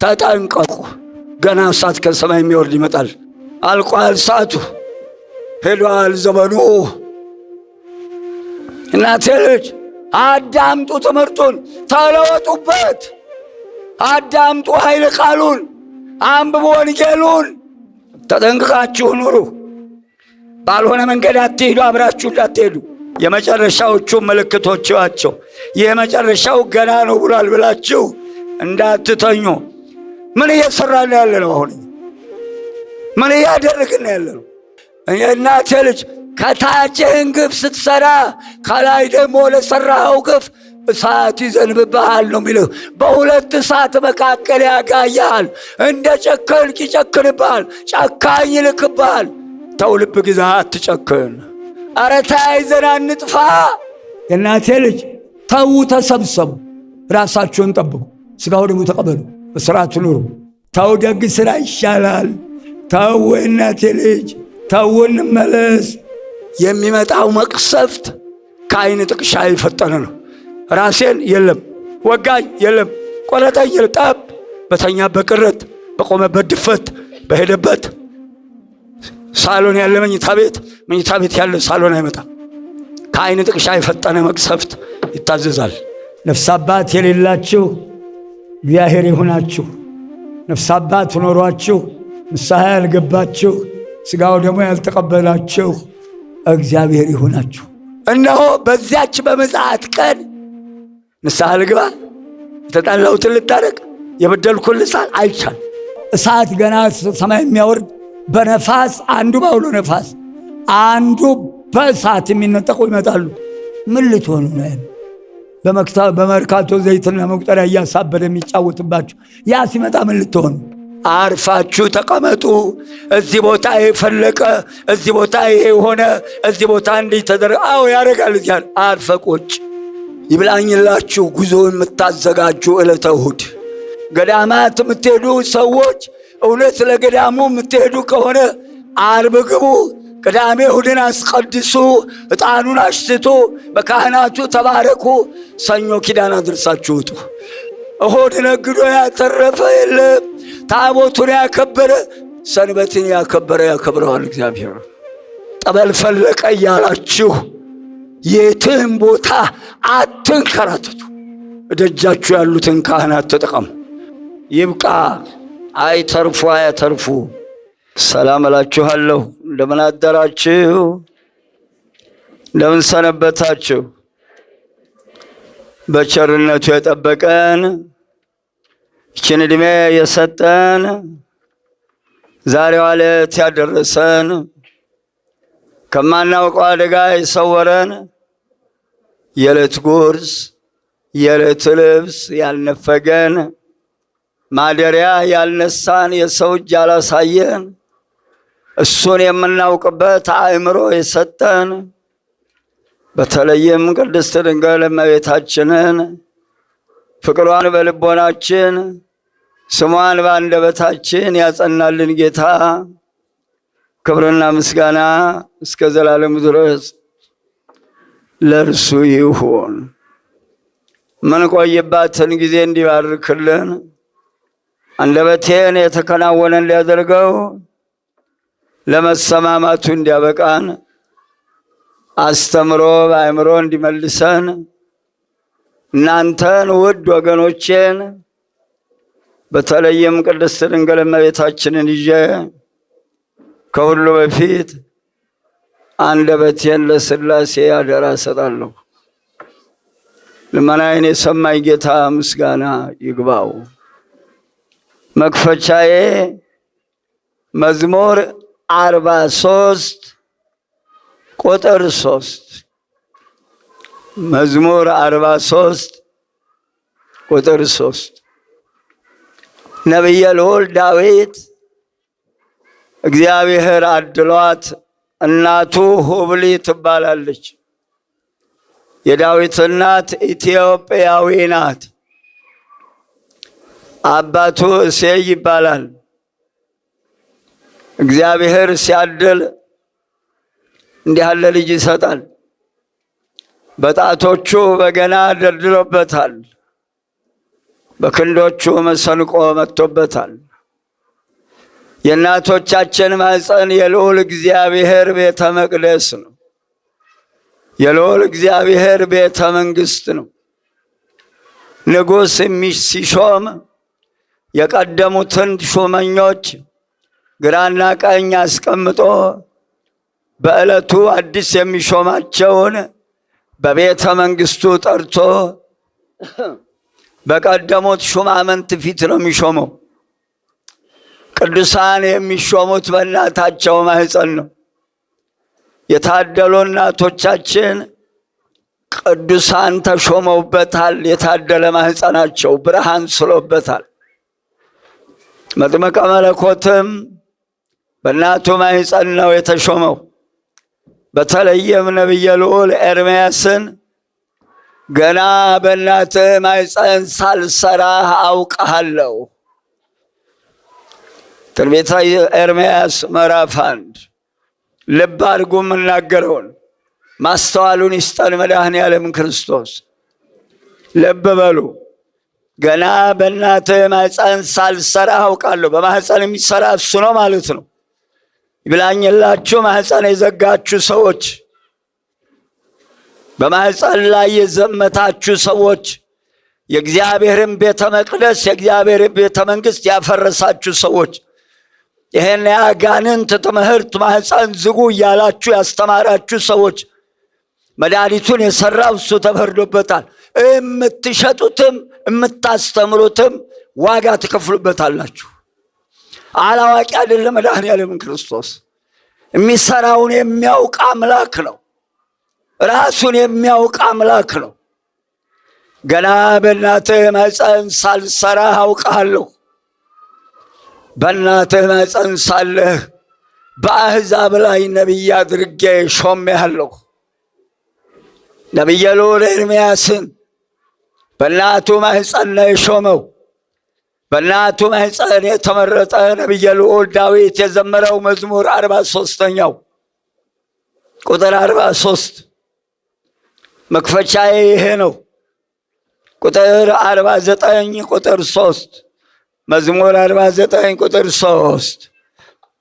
ተጠንቀቁ። ገና እሳት ከሰማይ የሚወርድ ይመጣል። አልቋል ሰዓቱ፣ ሄዷል ዘመኑ። እናቴ ልጅ አዳምጡ፣ ትምህርቱን ተለወጡበት። አዳምጡ ኃይለ ቃሉን፣ አንብቡ ወንጌሉን። ተጠንቅቃችሁ ኑሩ። ባልሆነ መንገድ አትሄዱ፣ አብራችሁ እንዳትሄዱ። የመጨረሻዎቹ ምልክቶች ዋቸው። የመጨረሻው ገና ነው ብሏል ብላችሁ እንዳትተኙ። ምን እየሰራን ያለ ነው? አሁን ምን እያደረግን ያለ ነው? እናቴ ልጅ ከታችህን ግፍ ስትሰራ ከላይ ደግሞ ለሰራኸው ግፍ እሳት ይዘንብብሃል ነው የሚለው። በሁለት እሳት መካከል ያጋያሃል። እንደ ጨከንክ ይጨክንብሃል፣ ጨካኝ ይልክብሃል። ተው ልብ ግዛ፣ አትጨክን። አረ ተያይዘን አንጥፋ። የእናቴ ልጅ ተዉ፣ ተሰብሰቡ፣ ራሳችሁን ጠብቁ፣ ሥጋው ደግሞ ተቀበሉ፣ በሥርዓቱ ኑሩ። ተው፣ ደግ ሥራ ይሻላል። ተው እናቴ ልጅ ተው፣ እንመለስ። የሚመጣው መቅሰፍት ከዓይን ጥቅሻ የፈጠነ ነው። ራሴን የለም ወጋኝ የለም ቆረጠኝ የለም ጠብ በተኛበት ቅረት በቆመበት ድፈት በሄደበት ሳሎን ያለ መኝታ ቤት ያለ ሳሎን አይመጣም። ከዓይን ጥቅሻ የፈጠነ መቅሰፍት ይታዘዛል። ነፍስ አባት የሌላችሁ እግዚአብሔር ይሁናችሁ። ነፍስ አባት ኖሯችሁ ንስሐ ያልገባችሁ ሥጋው ደግሞ ያልተቀበላችሁ እግዚአብሔር ይሁናችሁ። እነሆ በዚያች በምጽአት ቀን ንስሐ ልግባ፣ የተጣላሁትን ልታረቅ፣ የበደልኩን ልሳል አይቻል። እሳት ገና ሰማይ የሚያወርድ በነፋስ አንዱ በአውሎ ነፋስ አንዱ በእሳት የሚነጠቁ ይመጣሉ። ምን ልትሆኑ ነው? በመርካቶ ዘይትና መቁጠሪያ እያሳበደ የሚጫወትባችሁ ያ ሲመጣ ምን ልትሆኑ? አርፋችሁ ተቀመጡ። እዚህ ቦታ የፈለቀ፣ እዚህ ቦታ ይሄ ሆነ፣ እዚህ ቦታ እንዲህ ተደረገ። አዎ ያደርጋል። እዚያ አርፈ ቁጭ ይብላኝላችሁ። ጉዞውን የምታዘጋጁ ዕለተ እሑድ ገዳማት የምትሄዱ ሰዎች እውነት ለገዳሙ የምትሄዱ ከሆነ ዓርብ ግቡ፣ ቅዳሜ እሑድን አስቀድሱ፣ ዕጣኑን አሽትቱ፣ በካህናቱ ተባረኩ፣ ሰኞ ኪዳን አድርሳችሁ ውጡ። እሑድ ነግዶ ያተረፈ የለም። ታቦቱን ያከበረ ሰንበትን ያከበረ ያከብረዋል እግዚአብሔር። ጠበል ፈለቀ እያላችሁ የትም ቦታ አትንከራተቱ። እደጃችሁ ያሉትን ካህናት ተጠቀሙ። ይብቃ። አይተርፉ አያተርፉ። ሰላም እላችኋለሁ። እንደምን አደራችሁ? እንደምን ሰነበታችሁ? በቸርነቱ የጠበቀን ይችን ዕድሜ የሰጠን ዛሬዋ ዕለት ያደረሰን ከማናውቀው አደጋ የሰወረን የዕለት ጉርስ የዕለት ልብስ ያልነፈገን ማደሪያ ያልነሳን የሰው እጅ ያላሳየን እሱን የምናውቅበት አእምሮ የሰጠን በተለይም ቅድስት ድንግል እመቤታችንን ፍቅሯን በልቦናችን ስሟን በአንደበታችን ያጸናልን ጌታ ክብርና ምስጋና እስከ ዘላለሙ ድረስ ለእርሱ ይሁን። ምን ቆይባትን ጊዜ እንዲባርክልን አንደበቴን የተከናወነ እንዲያደርገው ለመሰማማቱ እንዲያበቃን አስተምሮ በአእምሮ እንዲመልሰን እናንተን ውድ ወገኖቼን በተለይም ቅድስት ድንግል እመቤታችንን ይዤ ከሁሉ በፊት አንደበቴን ለሥላሴ አደራ እሰጣለሁ። ልመናዬን የሰማኝ ጌታ ምስጋና ይግባው። መክፈቻዬ መዝሙር 43 ቁጥር 3 መዝሙር 43 ቁጥር 3 ነቢየ ልዑል ዳዊት እግዚአብሔር አድሏት እናቱ ሁብሊ ትባላለች። የዳዊት እናት ኢትዮጵያዊ ናት። አባቱ እሴይ ይባላል። እግዚአብሔር ሲያድል እንዲህ ያለ ልጅ ይሰጣል። በጣቶቹ በገና ደርድሮበታል። በክንዶቹ መሰንቆ መጥቶበታል። የእናቶቻችን ማኅፀን የልዑል እግዚአብሔር ቤተ መቅደስ ነው። የልዑል እግዚአብሔር ቤተ መንግሥት ነው። ንጉሥ ሲሾም የቀደሙትን ሹመኞች ግራና ቀኝ አስቀምጦ በዕለቱ አዲስ የሚሾማቸውን በቤተ መንግሥቱ ጠርቶ በቀደሙት ሹማምንት ፊት ነው የሚሾመው። ቅዱሳን የሚሾሙት በእናታቸው ማኅፀን ነው። የታደሉ እናቶቻችን ቅዱሳን ተሾመውበታል። የታደለ ማኅፀናቸው ብርሃን ስሎበታል። መጥምቀ መለኮትም በእናቱ ማኅፀን ነው የተሾመው። በተለይም ነቢየ ልዑል ኤርምያስን ገና በእናትህ ማኅፀን ሳልሰራህ አውቅሃለሁ። ትንቢተ ኤርምያስ ምዕራፍ 1። ልብ አድርጉ የምናገረውን፣ ማስተዋሉን ይስጠን መድኃኔዓለም ክርስቶስ። ልብ በሉ። ገና በእናትህ ማኅፀን ሳልሰራህ አውቃለሁ። በማኅፀን የሚሰራ እሱ ነው ማለት ነው። ይብላኝላችሁ ማኅፀን የዘጋችሁ ሰዎች፣ በማኅፀን ላይ የዘመታችሁ ሰዎች፣ የእግዚአብሔርን ቤተ መቅደስ የእግዚአብሔርን ቤተ መንግሥት ያፈረሳችሁ ሰዎች፣ ይሄን የአጋንንት ትምህርት ማኅፀን ዝጉ እያላችሁ ያስተማራችሁ ሰዎች፣ መድኃኒቱን የሠራው እሱ ተፈርዶበታል። የምትሸጡትም የምታስተምሩትም ዋጋ ትከፍሉበታላችሁ። አላዋቂ አይደለም መድኃኔዓለም ክርስቶስ። የሚሰራውን የሚያውቅ አምላክ ነው። ራሱን የሚያውቅ አምላክ ነው። ገና በእናትህ ማኅፀን ሳልሰራህ አውቅሃለሁ። በእናትህ ማኅፀን ሳለህ በአሕዛብ ላይ ነቢይ አድርጌ ሾሜሃለሁ። ነቢየ ልዑል ኤርምያስን በእናቱ ማኅፀን ነው የሾመው። በእናቱ ማኅፀን የተመረጠ ነቢየ ልዑል ዳዊት የዘመረው መዝሙር 43ኛው ቁጥር 43 መክፈቻዬ ይሄ ነው። ቁጥር 49 ቁጥር 3 መዝሙር 49 ቁጥር 3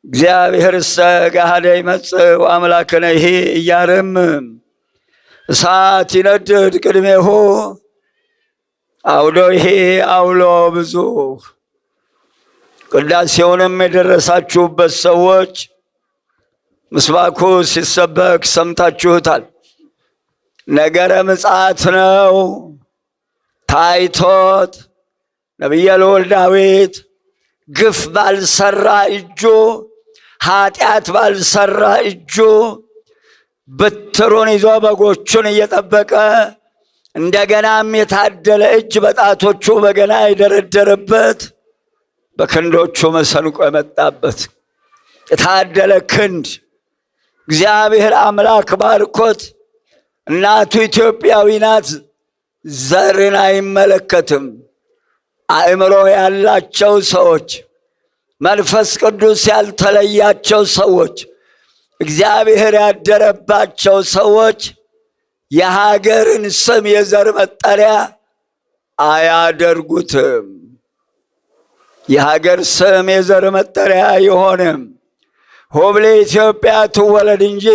እግዚአብሔርሰ ገሃደ ይመጽእ ወአምላክነሂ ኢያርምም እሳት ይነድድ ቅድሜሁ አውዶሂ አውሎ ብዙ። ቅዳሴውንም የደረሳችሁበት ሰዎች ምስባኩ ሲሰበክ ሰምታችሁታል። ነገረ ምጽአት ነው ታይቶት ነቢየ ልዑል ዳዊት ግፍ ባልሰራ እጁ ኃጢአት ባልሰራ እጁ በትሩን ይዞ በጎቹን እየጠበቀ እንደገናም የታደለ እጅ በጣቶቹ በገና የደረደረበት በክንዶቹ መሰንቆ የመጣበት የታደለ ክንድ እግዚአብሔር አምላክ ባርኮት። እናቱ ኢትዮጵያዊ ናት። ዘርን አይመለከትም። አእምሮ ያላቸው ሰዎች፣ መንፈስ ቅዱስ ያልተለያቸው ሰዎች፣ እግዚአብሔር ያደረባቸው ሰዎች የሀገርን ስም የዘር መጠሪያ አያደርጉትም። የሀገር ስም የዘር መጠሪያ አይሆንም። ሆብሌ ኢትዮጵያ ትወለድ እንጂ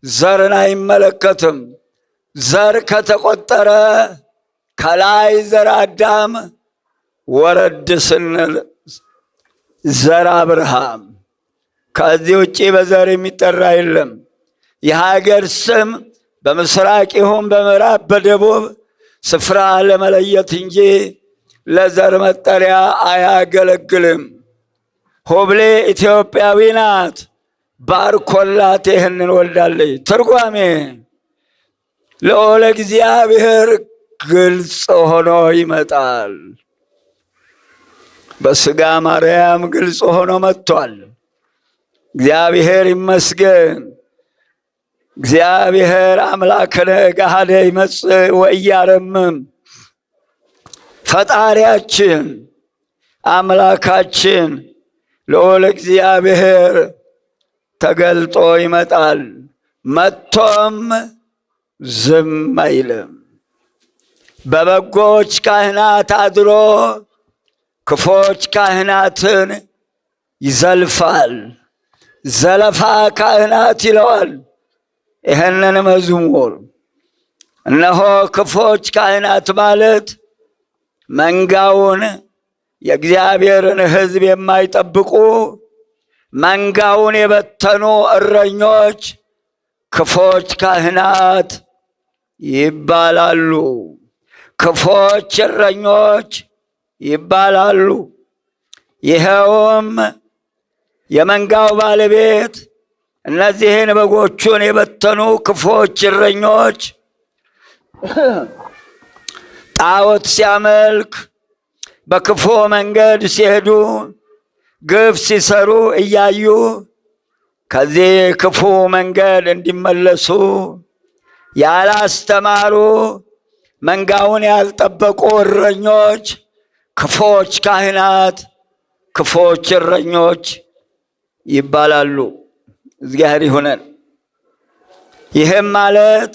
ዘርን አይመለከትም። ዘር ከተቆጠረ ከላይ ዘር አዳም፣ ወረድ ስንል ዘር አብርሃም። ከዚህ ውጭ በዘር የሚጠራ የለም። የሀገር ስም በምስራቅ ይሁን በምዕራብ በደቡብ ስፍራ ለመለየት እንጂ ለዘር መጠሪያ አያገለግልም። ሆብሌ ኢትዮጵያዊ ናት። ባርኮላት ይህንን ወልዳለች። ትርጓሜ ልዑል እግዚአብሔር ግልጽ ሆኖ ይመጣል። በሥጋ ማርያም ግልጽ ሆኖ መጥቷል። እግዚአብሔር ይመስገን። እግዚአብሔር አምላክነ ገሃደ ይመጽእ ወኢያረምም። ፈጣሪያችን አምላካችን ልዑል እግዚአብሔር ተገልጦ ይመጣል። መጥቶም ዝም አይልም። በበጎች ካህናት አድሮ ክፎች ካህናትን ይዘልፋል። ዘለፋ ካህናት ይለዋል ይህንን መዝሙር። እነሆ ክፎች ካህናት ማለት መንጋውን የእግዚአብሔርን ሕዝብ የማይጠብቁ መንጋውን የበተኑ እረኞች ክፎች ካህናት ይባላሉ። ክፎች እረኞች ይባላሉ። ይኸውም የመንጋው ባለቤት እነዚህን በጎቹን የበተኑ ክፎች እረኞች ጣዖት ሲያመልክ በክፉ መንገድ ሲሄዱ ግፍ ሲሰሩ እያዩ ከዚህ ክፉ መንገድ እንዲመለሱ ያላስተማሩ መንጋውን ያልጠበቁ እረኞች ክፎች ካህናት ክፎች እረኞች ይባላሉ። እግዚአብሔር ይሁነን። ይህም ማለት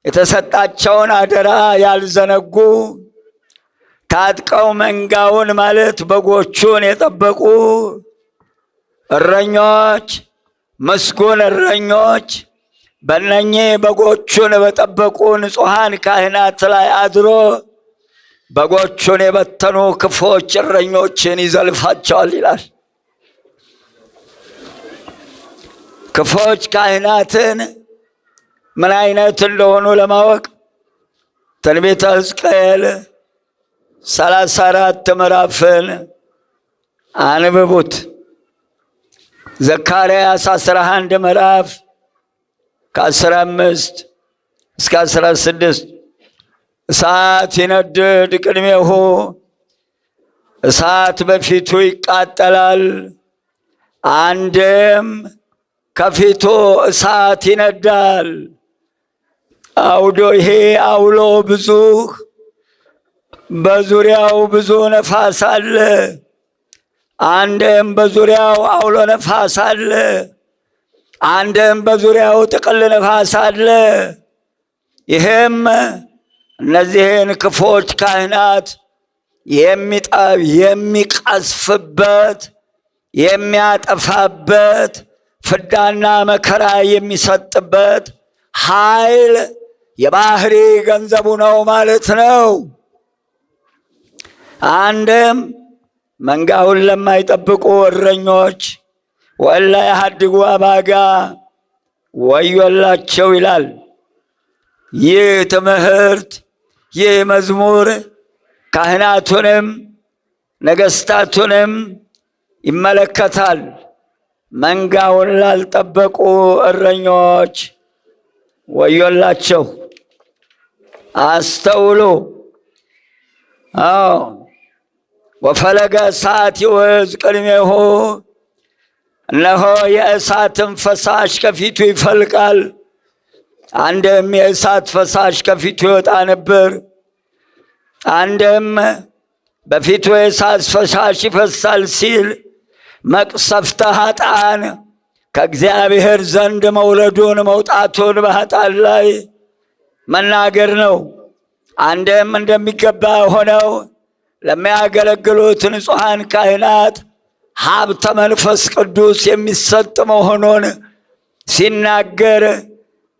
የተሰጣቸውን አደራ ያልዘነጉ ታጥቀው መንጋውን ማለት በጎቹን የጠበቁ እረኞች ምስጉን እረኞች በእነኚህ በጎቹን በጠበቁ ንጹሐን ካህናት ላይ አድሮ በጎቹን የበተኑ ክፎች እረኞችን ይዘልፋቸዋል ይላል። ክፎች ካህናትን ምን አይነት እንደሆኑ ለማወቅ ትንቢተ ሕዝቅኤል 34 ምዕራፍን አንብቡት። ዘካርያስ 11 ምዕራፍ ከ15 እስከ 16 እሳት ይነድድ ቅድሜሁ፣ እሳት በፊቱ ይቃጠላል፣ አንድም ከፊቱ እሳት ይነዳል። አውዶ ይሄ አውሎ ብዙ በዙሪያው ብዙ ነፋስ አለ። አንድም በዙሪያው አውሎ ነፋስ አለ፣ አንድም በዙሪያው ጥቅል ነፋስ አለ። ይህም እነዚህን ክፎች ካህናት የሚቀስፍበት የሚያጠፋበት ፍዳና መከራ የሚሰጥበት ኃይል የባህሪ ገንዘቡ ነው ማለት ነው። አንድም መንጋውን ለማይጠብቁ እረኞች ወላ ያሃድጉ አባጋ ወዮላቸው ይላል። ይህ ትምህርት ይህ መዝሙር ካህናቱንም ነገሥታቱንም ይመለከታል። መንጋውን ላልጠበቁ እረኞች ወዮላቸው። አስተውሉ። ወፈለገ እሳት ይወዝ ቅድሜሁ፣ እነሆ የእሳትን ፈሳሽ ከፊቱ ይፈልቃል። አንድም የእሳት ፈሳሽ ከፊቱ ይወጣ ነበር፣ አንድም በፊቱ የእሳት ፈሳሽ ይፈሳል ሲል መቅሰፍተ ኃጥአን ከእግዚአብሔር ዘንድ መውረዱን መውጣቱን በኃጥአን ላይ መናገር ነው። አንድም እንደሚገባ ሆነው ለሚያገለግሉት ንጹሐን ካህናት ሀብተ መንፈስ ቅዱስ የሚሰጥ መሆኑን ሲናገር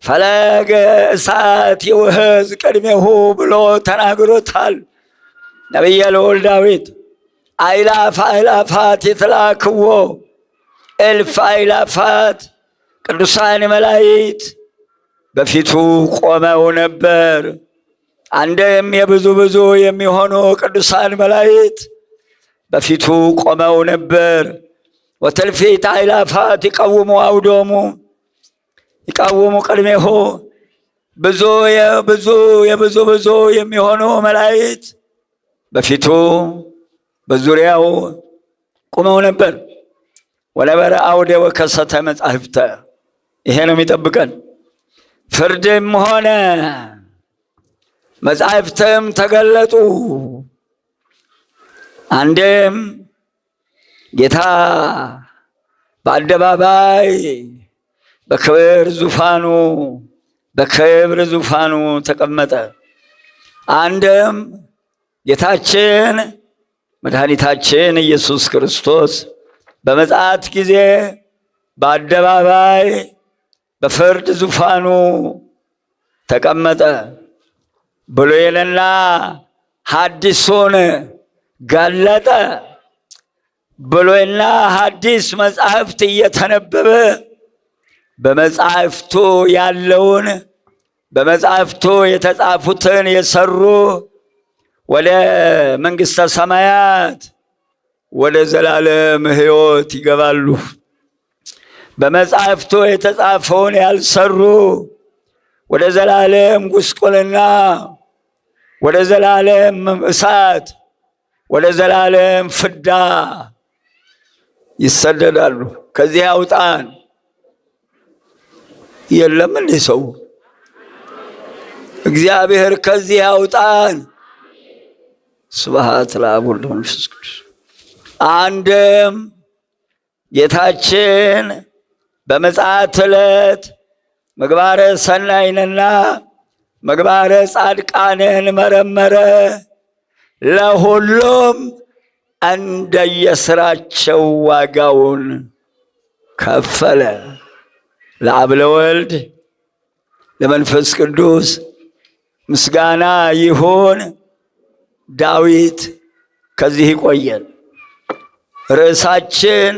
ፈለገ እሳት ይውህዝ ቅድሜሁ ብሎ ተናግሮታል ነቢየ ልዑል ዳዊት። አእላፍ አእላፋት የተላክዎ እልፍ አእላፋት ቅዱሳን መላእክት በፊቱ ቆመው ነበር። አንድም የብዙ ብዙ የሚሆኑ ቅዱሳን መላእክት በፊቱ ቆመው ነበር። ወትልፊት አእላፋት ይቀውሙ አውዶሙ ይቃወሙ ቅድሜሁ፣ ብዙ የብዙ የሚሆኑ መላእክት በፊቱ በዙሪያው ቆመው ነበር። ወነበረ አውደ ወከሰተ መጻሕፍተ፣ ይሄ ነው የሚጠብቀን። ፍርድም ሆነ መጻሕፍትም ተገለጡ። አንድም ጌታ በአደባባይ በክብር ዙፋኑ ተቀመጠ። አንድም ጌታችን መድኃኒታችን ኢየሱስ ክርስቶስ በምጽአት ጊዜ በአደባባይ በፍርድ ዙፋኑ ተቀመጠ። ብሉይንና ሐዲሱን ገለጠ። ብሉይና ሐዲስ መጻሕፍት እየተነበበ በመጻሕፍቱ ያለውን በመጻሕፍቱ የተጻፉትን የሰሩ ወደ መንግሥተ ሰማያት ወደ ዘላለም ሕይወት ይገባሉ። በመጻሕፍቱ የተጻፈውን ያልሰሩ ወደ ዘላለም ጉስቁልና፣ ወደ ዘላለም እሳት፣ ወደ ዘላለም ፍዳ ይሰደዳሉ። ከዚህ ያውጣን። የለም እንዴ ሰው? እግዚአብሔር ከዚህ ያውጣን። ስብሐት ለአብ ወወልድ ወመንፈስ ቅዱስ። አንድም ጌታችን በምጽአት ዕለት ምግባረ ሰናይንና ምግባረ ጻድቃንን መረመረ፣ ለሁሉም እንደየስራቸው ዋጋውን ከፈለ። ለአብ ለወልድ ለመንፈስ ቅዱስ ምስጋና ይሁን። ዳዊት ከዚህ ይቆየን። ርዕሳችን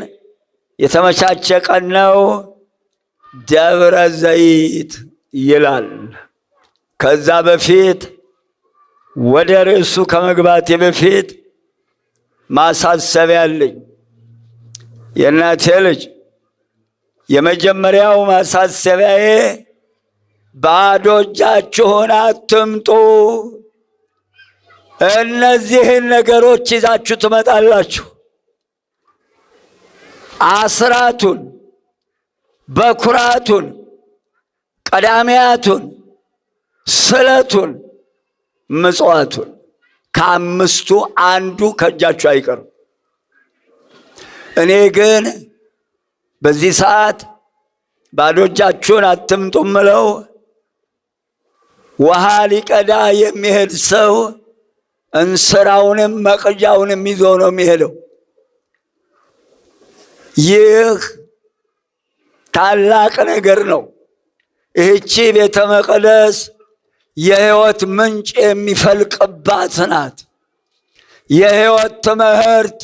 የተመቻቸ ቀን ነው። ደብረ ዘይት ይላል። ከዛ በፊት ወደ ርዕሱ ከመግባቴ በፊት ማሳሰቢያ አለኝ። የእናቴ ልጅ የመጀመሪያው ማሳሰቢያዬ ባዶ እጃችሁን አትምጡ። እነዚህን ነገሮች ይዛችሁ ትመጣላችሁ። አስራቱን፣ በኩራቱን፣ ቀዳሚያቱን፣ ስለቱን፣ ምጽዋቱን ከአምስቱ አንዱ ከእጃችሁ አይቀርም። እኔ ግን በዚህ ሰዓት ባዶ እጃችሁን አትምጡ ምለው ውሃ ሊቀዳ የሚሄድ ሰው እንስራውንም መቅጃውንም ይዞ ነው የሚሄደው። ይህ ታላቅ ነገር ነው። ይህቺ ቤተ መቅደስ የሕይወት ምንጭ የሚፈልቅባት ናት። የሕይወት ትምህርት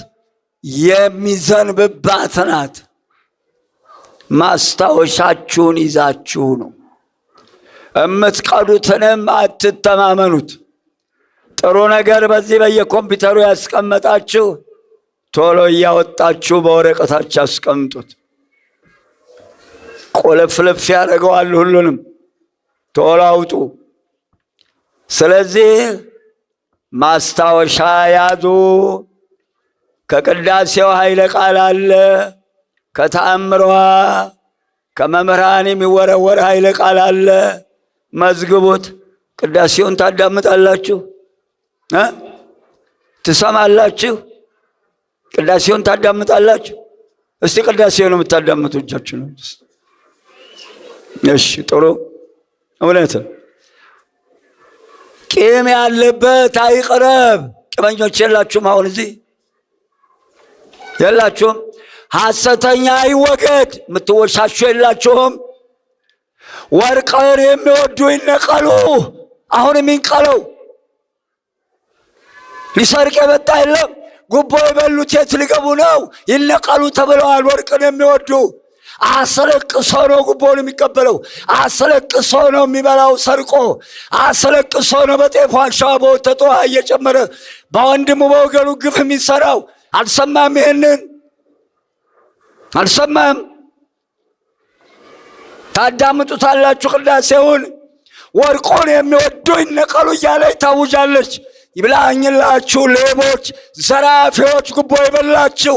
የሚዘንብባት ናት። ማስታወሻችሁን ይዛችሁ ነው እምትቀዱትንም አትተማመኑት። ጥሩ ነገር በዚህ በየኮምፒውተሩ ያስቀመጣችሁ ቶሎ እያወጣችሁ በወረቀታችሁ ያስቀምጡት። ቆለፍለፍ ያደርገዋል ሁሉንም። ቶሎ አውጡ። ስለዚህ ማስታወሻ ያዙ። ከቅዳሴው ኃይለ ቃል አለ፣ ከተአምሯ ከመምህራን የሚወረወር ኃይለ ቃል አለ። መዝግቡት። ቅዳሴውን ታዳምጣላችሁ፣ ትሰማላችሁ። ቅዳሴውን ታዳምጣላችሁ። እስቲ ቅዳሴውን የምታዳምጡ እጃችሁ ነው። እሺ፣ ጥሩ እውነት። ቂም ያለበት አይቅረብ። ቂመኞች የላችሁም? አሁን እዚህ የላችሁም? ሐሰተኛ አይወገድ። የምትወሻሹ የላችሁም? ወርቅን የሚወዱ ይነቀሉ። አሁን የሚንቀለው ሊሰርቅ የመጣ የለም። ጉቦ የበሉት የት ሊገቡ ነው? ይነቀሉ ተብለዋል። ወርቅን የሚወዱ አስለቅሶ ነው ጉቦን የሚቀበለው። አስለቅሶ ነው የሚበላው ሰርቆ። አስለቅሶ ነው በጤፍ አሸዋ በወተት ውሃ እየጨመረ በወንድሙ በወገኑ ግፍ የሚሰራው። አልሰማም? ይህንን አልሰማም? ታዳምጡታላችሁ ቅዳሴውን። ወርቁን የሚወዱ ይነቀሉ እያለች ታውጃለች። ይብላኝላችሁ ሌቦች፣ ዘራፊዎች፣ ጉቦ የበላችሁ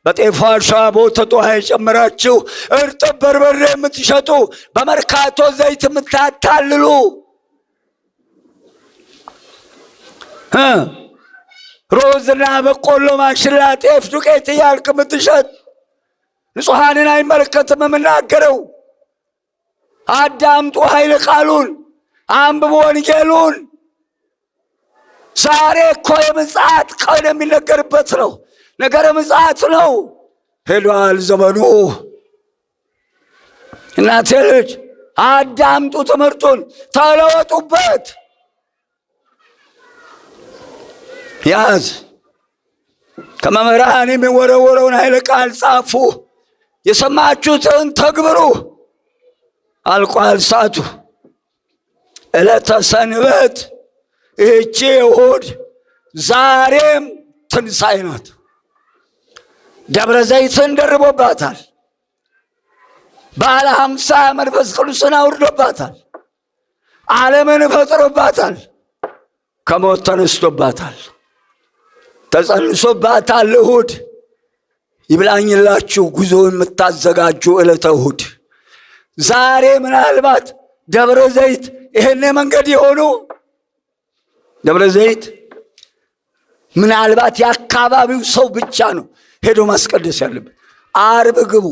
በጤፍ አሸዋ በወተት ውሃ የጨመራችሁ እርጥብ በርበሬ የምትሸጡ በመርካቶ ዘይት የምታታልሉ ሩዝና በቆሎ ማሽላ ጤፍ ዱቄት እያልክ የምትሸጥ ንጹሐንን አይመለከትም የምናገረው። አዳምጡ ኃይለ ቃሉን፣ አንብቡ ወንጌሉን። ዛሬ እኮ የምጽአት ቀን የሚነገርበት ነው። ነገረ ምጽአት ነው። ሄዷል ዘመኑ። እናቴ ልጅ አዳምጡ፣ ትምህርቱን ተለወጡበት። ያዝ። ከመምህራን የሚወረወረውን ኃይለ ቃል ጻፉ። የሰማችሁትን ተግብሩ። አልቋል ሰዓቱ። ዕለተ ሰንበት ይህቺ እሑድ ዛሬም ትንሣኤ ናት። ደብረ ዘይትን ደርቦባታል። ባለ 50 መንፈስ ቅዱስን አውርዶባታል። ዓለምን ፈጥሮባታል። ከሞት ተነስቶባታል። ተጸንሶባታል። እሑድ ይብላኝላችሁ ጉዞ የምታዘጋጁ ዕለተ እሑድ ዛሬ ምናልባት ደብረ ዘይት ይሄን መንገድ የሆኑ ደብረ ዘይት ምናልባት የአካባቢው ሰው ብቻ ነው ሄዶ ማስቀደስ ያለበት። ዓርብ ግቡ።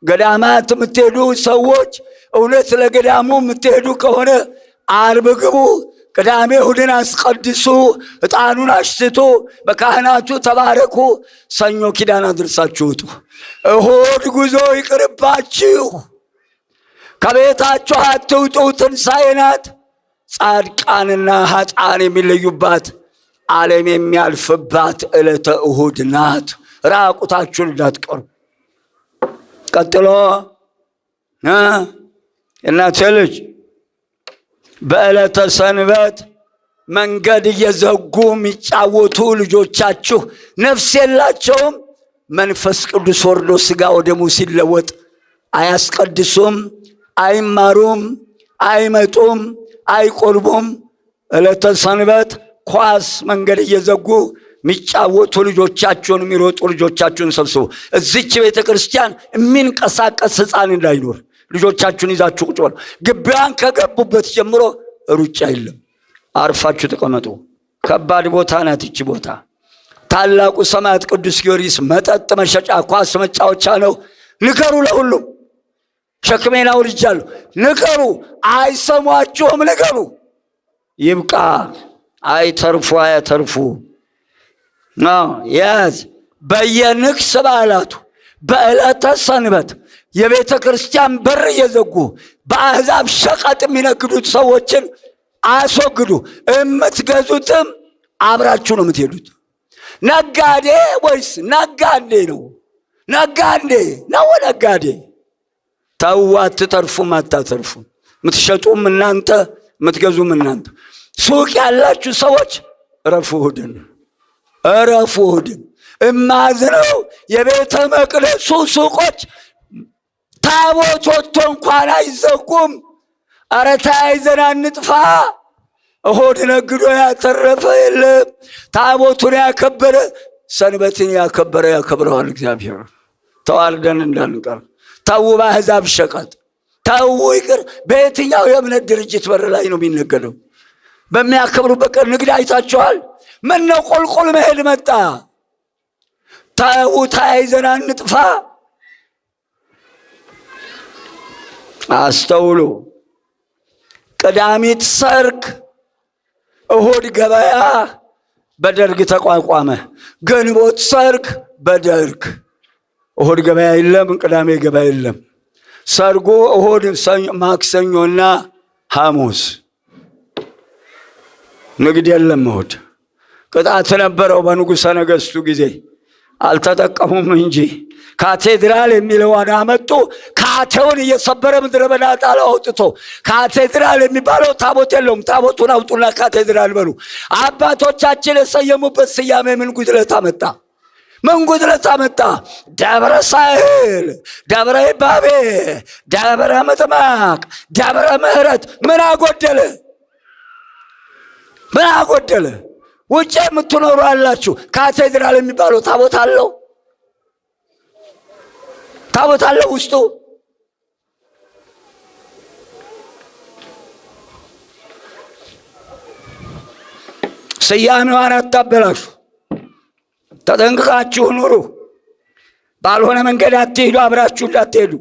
ገዳማት የምትሄዱ ሰዎች እውነት ለገዳሙ የምትሄዱ ከሆነ ዓርብ ግቡ። ቅዳሜ እሑድን አስቀድሱ። ዕጣኑን አሽትቱ። በካህናቱ ተባረኩ። ሰኞ ኪዳን አድርሳችሁ ውጡ። እሑድ ጉዞ ይቅርባችሁ። ከቤታችሁ አትውጡ። ትንሣኤ ናት። ጻድቃንና ኃጥአን የሚለዩባት፣ ዓለም የሚያልፍባት ዕለተ እሑድ ናት። ራቁታችሁን እንዳትቀሩ። ቀጥሎ እናቴ ልጅ በዕለተ ሰንበት መንገድ እየዘጉ የሚጫወቱ ልጆቻችሁ ነፍስ የላቸውም። መንፈስ ቅዱስ ወርዶ ሥጋ ወደሙ ሲለወጥ አያስቀድሱም፣ አይማሩም፣ አይመጡም፣ አይቆርቡም። ዕለተ ሰንበት ኳስ መንገድ እየዘጉ የሚጫወቱ ልጆቻችሁን የሚሮጡ ልጆቻችሁን ሰብስቡ። እዚች ቤተ ክርስቲያን የሚንቀሳቀስ ሕፃን እንዳይኖር ልጆቻችሁን ይዛችሁ ቁጭ በሉ። ግቢዋን ከገቡበት ጀምሮ ሩጫ የለም። አርፋችሁ ተቀመጡ። ከባድ ቦታ ናት ይቺ ቦታ። ታላቁ ሰማዕት ቅዱስ ጊዮርጊስ መጠጥ መሸጫ፣ ኳስ መጫወቻ ነው። ንገሩ፣ ለሁሉም ሸክሜን አውርጃለሁ ንገሩ። አይሰሟችሁም፣ ንገሩ። ይብቃ። አይተርፉ አያተርፉ። ያዝ። በየንግስ በዓላቱ በዕለተ ሰንበት የቤተ ክርስቲያን በር እየዘጉ በአሕዛብ ሸቀጥ የሚነግዱት ሰዎችን አስወግዱ። የምትገዙትም አብራችሁ ነው የምትሄዱት። ነጋዴ ወይስ ነጋዴ ነው? ነጋዴ ነው ነጋዴ። ተው፣ አትተርፉም፣ አታተርፉም። የምትሸጡም እናንተ፣ የምትገዙም እናንተ። ሱቅ ያላችሁ ሰዎች እረፉ እሑድን፣ እረፉ እሑድን። እማዝነው የቤተ መቅደሱ ሱቆች ታቦት ወጥቶ እንኳን አይዘጉም። ኧረ ተያይዘን አንጥፋ። እሑድ ነግዶ ያተረፈ የለም። ታቦቱን ያከበረ ሰንበትን ያከበረ ያከብረዋል እግዚአብሔር። ተዋርደን እንዳንቀር ተው። በአሕዛብ ሸቀጥ ተው፣ ይቅር። በየትኛው የእምነት ድርጅት በር ላይ ነው የሚነገደው? በሚያከብሩበት ቀን ንግድ አይታችኋል? ምነው ቁልቁል መሄድ መጣ? ተው፣ ተያይዘን አንጥፋ። አስተውሉ። ቅዳሚት ሰርክ፣ እሑድ ገበያ በደርግ ተቋቋመ። ግንቦት ሰርክ በደርግ። እሑድ ገበያ የለም፣ ቅዳሜ ገበያ የለም። ሰርጉ እሑድ፣ ማክሰኞና ሐሙስ። ንግድ የለም እሑድ። ቅጣት ነበረው በንጉሠ ነገሥቱ ጊዜ፣ አልተጠቀሙም እንጂ። ካቴድራል የሚለውን አመጡ። ካቴውን እየሰበረ ምድረ በዳ ጣለው አውጥቶ። ካቴድራል የሚባለው ታቦት የለውም። ታቦቱን አውጡና ካቴድራል በሉ። አባቶቻችን የሰየሙበት ስያሜ ምን ጉድለት አመጣ? ምን ጉድለት አመጣ? ደብረ ሳህል፣ ደብረ ይባቤ፣ ደብረ ምጥማቅ፣ ደብረ ምሕረት ምን አጎደለ? ምን አጎደለ? ውጭ የምትኖሩ አላችሁ። ካቴድራል የሚባለው ታቦት አለው? ታቦት አለው ውስጡ? ስያሜዋን አታበላሹ። ተጠንቅቃችሁ ኑሩ። ባልሆነ መንገድ አትሄዱ። አብራችሁ እንዳትሄዱ።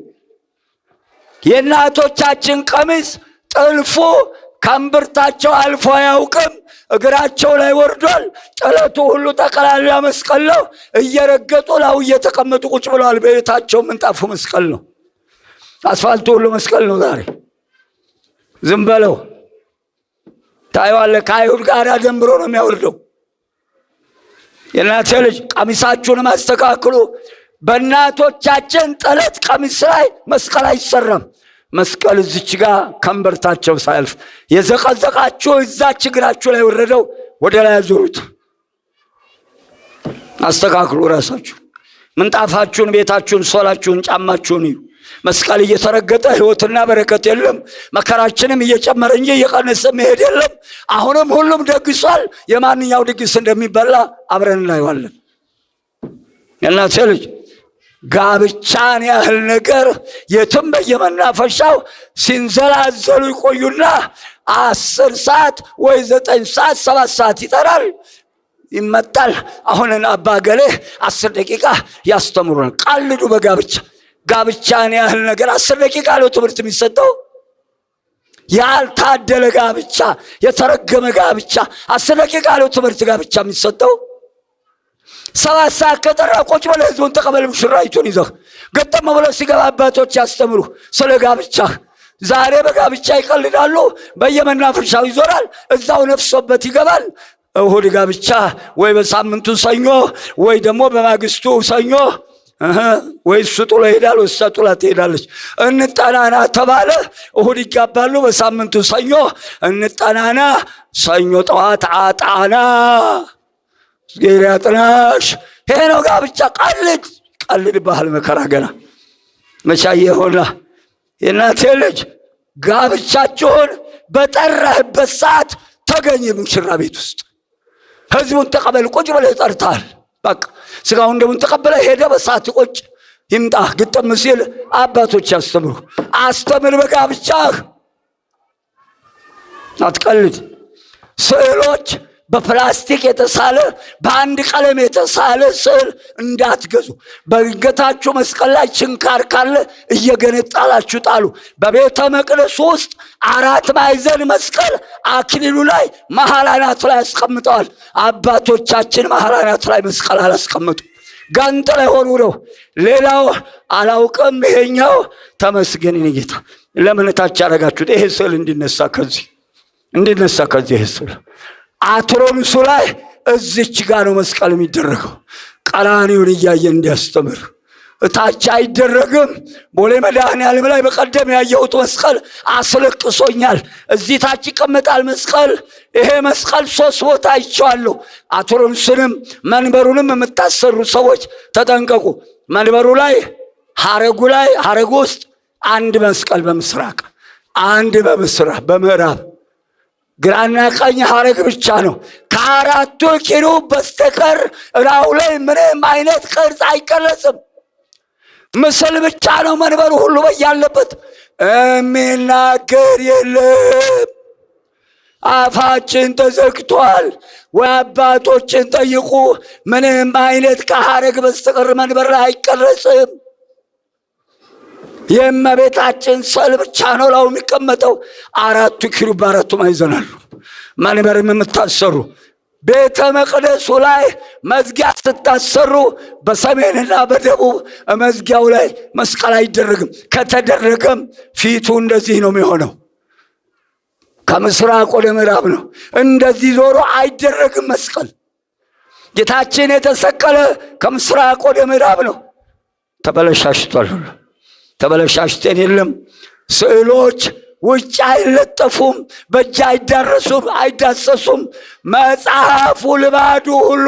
የእናቶቻችን ቀሚስ ጥልፉ ከእምብርታቸው አልፎ አያውቅም። እግራቸው ላይ ወርዷል። ጥለቱ ሁሉ ጠቅላላ መስቀል ነው። እየረገጡ ላው እየተቀመጡ ቁጭ ብለዋል። ቤታቸው ምንጣፉ መስቀል ነው። አስፋልቱ ሁሉ መስቀል ነው። ዛሬ ዝም በለው ታየዋለህ። ከአይሁድ ጋር ደንብሮ ነው የሚያወርደው። የእናቴ ልጅ ቀሚሳችሁንም አስተካክሉ። በእናቶቻችን ጥለት ቀሚስ ላይ መስቀል አይሰራም። መስቀል እዚች ጋር ከእምብርታቸው ሳያልፍ የዘቀዘቃችሁ እዛች እግራችሁ ላይ ወረደው። ወደ ላይ ያዞሩት። አስተካክሉ። ራሳችሁ ምንጣፋችሁን፣ ቤታችሁን፣ ሶላችሁን፣ ጫማችሁን እዩ። መስቀል እየተረገጠ ሕይወትና በረከት የለም። መከራችንም እየጨመረ እንጂ እየቀነሰ መሄድ የለም። አሁንም ሁሉም ደግሷል። የማንኛው ድግስ እንደሚበላ አብረን እናየዋለን። የእናቴ ልጅ ጋብቻን ያህል ነገር የትም በየመናፈሻው ሲንዘላዘሉ ይቆዩና 10 ሰዓት ወይ 9 ሰዓት 7 ሰዓት ይጠራል፣ ይመጣል። አሁንን አባ ገሌ 10 ደቂቃ ያስተምሩናል። ቀልዱ በጋብቻ። ጋብቻን ያህል ነገር 10 ደቂቃ ነው ትምህርት የሚሰጠው። ያልታደለ ጋብቻ፣ የተረገመ ጋብቻ 10 ደቂቃ ነው ትምህርት ጋብቻ የሚሰጠው። 7 ሰዓት ከጠራ ቁጭ ብለህ ህዝቡን ተቀበል። ሙሽራይቱን ይዘህ ገጠም ብለው ሲገባ አባቶች ያስተምሩ ስለ ጋብቻ። ዛሬ በጋብቻ ይቀልዳሉ። በየመናፈሻው ይዞራል። እዛው ነፍሶበት ይገባል። እሁድ ጋብቻ ወይ በሳምንቱ ሰኞ ወይ ደግሞ በማግስቱ ሰኞ ወይ እሱ ጥሎ ይሄዳል ወይ እሷ ጥላ ትሄዳለች። እንጠናና ተባለ። እሁድ ይጋባሉ። በሳምንቱ ሰኞ እንጠናና፣ ሰኞ ጠዋት አጣና ያጥናሽ። ይሄ ነው ጋብቻ። ቀልድ ባህል መከራ ገና መቻየ ሆና። የእናቴ ልጅ ጋብቻችሁን በጠራህበት ሰዓት ተገኝ። ሙሽራ ቤት ውስጥ ህዝቡን ተቀበል። ቁጭ ብለህ ጠርተሃል። በቃ ስጋውን ደሙን ተቀበለ ሄደ። በሰዓት ቁጭ ይምጣ። ግጥም ሲል አባቶች ያስተምሩ። አስተምር በጋብቻህ። አትቀልድ። ስዕሎች በፕላስቲክ የተሳለ በአንድ ቀለም የተሳለ ስዕል እንዳትገዙ። በእንገታችሁ መስቀል ላይ ችንካር ካለ እየገነጣላችሁ ጣሉ። በቤተ መቅደሱ ውስጥ 4 ማዕዘን መስቀል አክሊሉ ላይ መሃል አናቱ ላይ ያስቀምጠዋል። አባቶቻችን መሃል አናቱ ላይ መስቀል አላስቀምጡ። ጋንጥ ላይ ሆኑ ነው። ሌላው አላውቅም። ይሄኛው ተመስገን የኔ ጌታ። ለምን ታች ያደረጋችሁት? ይሄ ስዕል እንዲነሳ ከዚህ ይሄ ስዕል አትሮንሱ ላይ እዚች ጋር ነው መስቀል የሚደረገው። ቀራንዮውን እያየ እንዲያስተምር። እታች አይደረግም። ቦሌ መድኃኔዓለም ላይ በቀደም ያየሁት መስቀል አስለቅሶኛል። እዚህ ታች ይቀመጣል መስቀል። ይሄ መስቀል 3 ቦታ አይቼዋለሁ። አትሮንሱንም መንበሩንም የምታሰሩ ሰዎች ተጠንቀቁ። መንበሩ ላይ ሐረጉ ውስጥ 1 መስቀል በምስራቅ፣ 1 በምዕራብ፣ ግራና ቀኝ ሐረግ ብቻ ነው። ከ4ቱ ኪሩብ በስተቀር ራው ላይ ምንም አይነት ቅርጽ አይቀረጽም። ምስል ብቻ ነው መንበሩ ሁሉ በያለበት። የሚናገር የለም። አፋችን ተዘግቷል። ወይ አባቶችን ጠይቁ። ምንም አይነት ከሐረግ በስተቀር መንበር ላይ አይቀረጽም። የእመቤታችን ስዕል ብቻ ነው ላው የሚቀመጠው። 4ቱ ኪሩብ በ4ቱ ማዕዘን አሉ። መንበርም የምታሰሩ ቤተ መቅደሱ ላይ መዝጊያ ስታሰሩ በሰሜንና በደቡብ መዝጊያው ላይ መስቀል አይደረግም። ከተደረገም ፊቱ እንደዚህ ነው የሚሆነው። ከምስራቅ ወደ ምዕራብ ነው። እንደዚህ ዞሮ አይደረግም መስቀል። ጌታችን የተሰቀለ ከምስራቅ ወደ ምዕራብ ነው። ተበለሻሽቷል። ተበለሻሽተን የለም። ስዕሎች ውጭ አይለጠፉም፣ በእጅ አይዳሰሱም። መጽሐፉ ልማዱ ሁሉ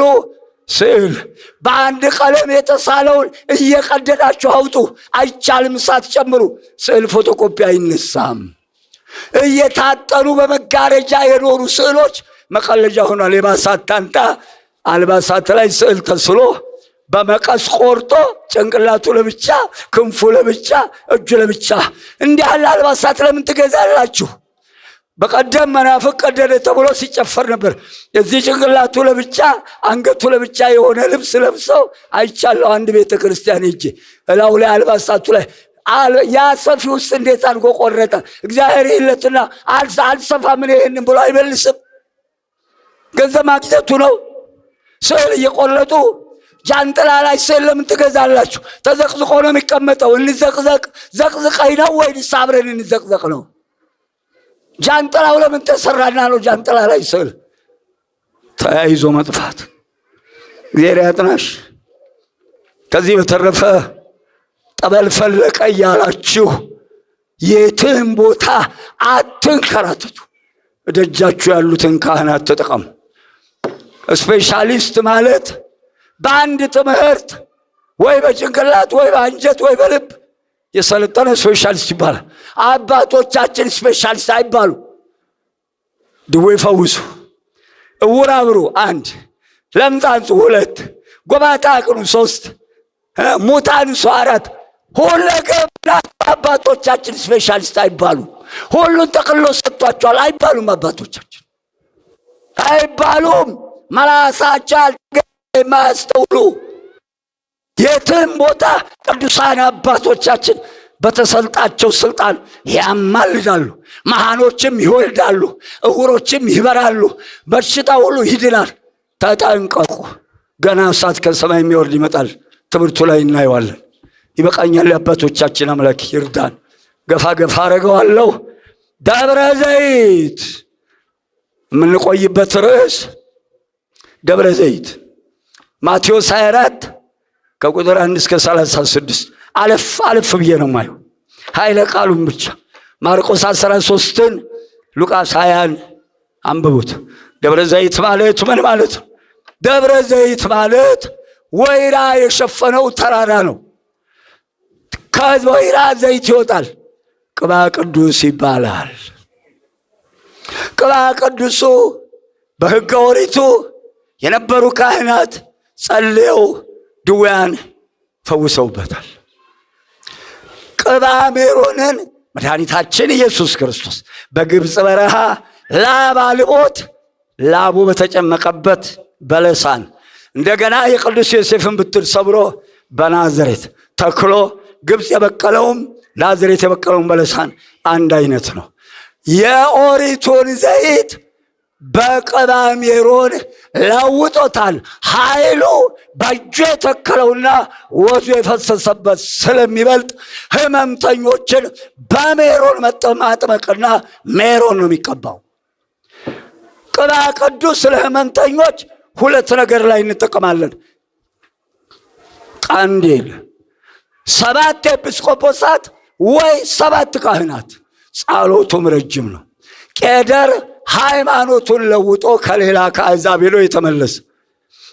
ስዕል በአንድ ቀለም የተሳለውን እየቀደዳችሁ አውጡ። አይቻልም ሳትጨምሩ። ስዕል ፎቶኮፒ አይነሳም። እየታጠኑ በመጋረጃ የኖሩ ስዕሎች መቀለጃ ሆኗል። የባሳት ታንጣ አልባሳት ላይ ስዕል ተስሎ በመቀስ ቆርጦ ጭንቅላቱ ለብቻ፣ ክንፉ ለብቻ፣ እጁ ለብቻ። እንዲህ ያለ አልባሳት ለምን ትገዛላችሁ? በቀደም መናፍቅ ቀደደ ተብሎ ሲጨፈር ነበር። የዚህ ጭንቅላቱ ለብቻ አንገቱ ለብቻ የሆነ ልብስ ለብሰው አይቻለሁ። አንድ ቤተ ክርስቲያን ሄጄ እላው ላይ አልባሳቱ ላይ ያ ሰፊ ውስጥ እንዴት አድርጎ ቆረጠ? እግዚአብሔር ይለትና አልሰፋም ይሄንን ብሎ አይመልስም። ገንዘብ ማግኘቱ ነው። ስዕል እየቆረጡ ጃንጥላ ላይ ስዕል ለምን ትገዛላችሁ? ተዘቅዝቆ ነው የሚቀመጠው። እንዘቅዘቅ ዘቅዝቀኝ ነው ወይስ አብረን እንዘቅዘቅ ነው? ጃንጥላው ለምን ተሰራና ነው ጃንጥላ ላይ ስዕል? ተያይዞ መጥፋት። እግዚአብሔር ያጥናሽ። ከዚህ በተረፈ ጠበል ፈለቀ እያላችሁ የትም ቦታ አትንከራተቱ። እደጃችሁ ያሉትን ካህናት ተጠቀሙ። ስፔሻሊስት ማለት በአንድ ትምህርት ወይ በጭንቅላት ወይ በአንጀት ወይ በልብ የሰለጠነ ስፔሻሊስት ይባላል። አባቶቻችን ስፔሻሊስት አይባሉ። ድዌ ፈውሱ፣ እውር አብሩ 1፣ ለምጽ አንጹ 2፣ ጎባጣ አቅኑ 3፣ ሙት አንሱ 4። ሁለገብ አባቶቻችን ስፔሻሊስት አይባሉ። ሁሉን ጠቅልሎ ሰጥቷቸዋል አይባሉም። አባቶቻችን አይባሉም። መላሳቻል የማያስተውሉ የትም ቦታ ቅዱሳን አባቶቻችን በተሰጣቸው ስልጣን ያማልዳሉ። መሃኖችም ይወልዳሉ፣ እውሮችም ይበራሉ፣ በሽታ ሁሉ ይድናል። ተጠንቀቁ። ገና እሳት ከሰማይ የሚወርድ ይመጣል። ትምህርቱ ላይ እናየዋለን። ይበቃኛል። የአባቶቻችን አምላክ ይርዳን። ገፋ ገፋ አረገዋለሁ። ደብረ ዘይት የምንቆይበት ርዕስ ደብረ ዘይት ማቴዎስ 24 ከቁጥር 1 እስከ 36 አለፍ ብዬ ነው ማየው ኃይለ ቃሉን ብቻ። ማርቆስ 13ን ሉቃስ 20ን አንብቡት። ደብረ ዘይት ማለት ምን ማለት ነው? ደብረ ዘይት ማለት ወይራ የሸፈነው ተራራ ነው። ከወይራ ዘይት ይወጣል። ቅባ ቅዱስ ይባላል። ቅባ ቅዱሱ በሕገ ኦሪቱ የነበሩ ካህናት ጸልየው ድውያን ፈውሰውበታል። ቅባ ሜሮንን መድኃኒታችን ኢየሱስ ክርስቶስ በግብፅ በረሃ ላብ አልቦት ላቡ በተጨመቀበት በለሳን እንደገና የቅዱስ ዮሴፍን ብትር ሰብሮ በናዝሬት ተክሎ ግብፅ የበቀለውም ናዝሬት የበቀለውም በለሳን አንድ አይነት ነው። የኦሪቱን ዘይት በቅባ ሜሮን ለውጦታል። ኃይሉ በእጁ የተከለውና ወዙ የፈሰሰበት ስለሚበልጥ ህመምተኞችን በሜሮን ማጥመቅና ሜሮን ነው የሚቀባው። ቅባ ቅዱስ ለህመምተኞች 2 ነገር ላይ እንጠቀማለን። ቀንዲል 7 ኤጲስቆጶሳት ወይ 7 ካህናት። ጸሎቱም ረጅም ነው። ቄደር ሃይማኖቱን ለውጦ ከሌላ ከአሕዛብ ሄዶ የተመለሰ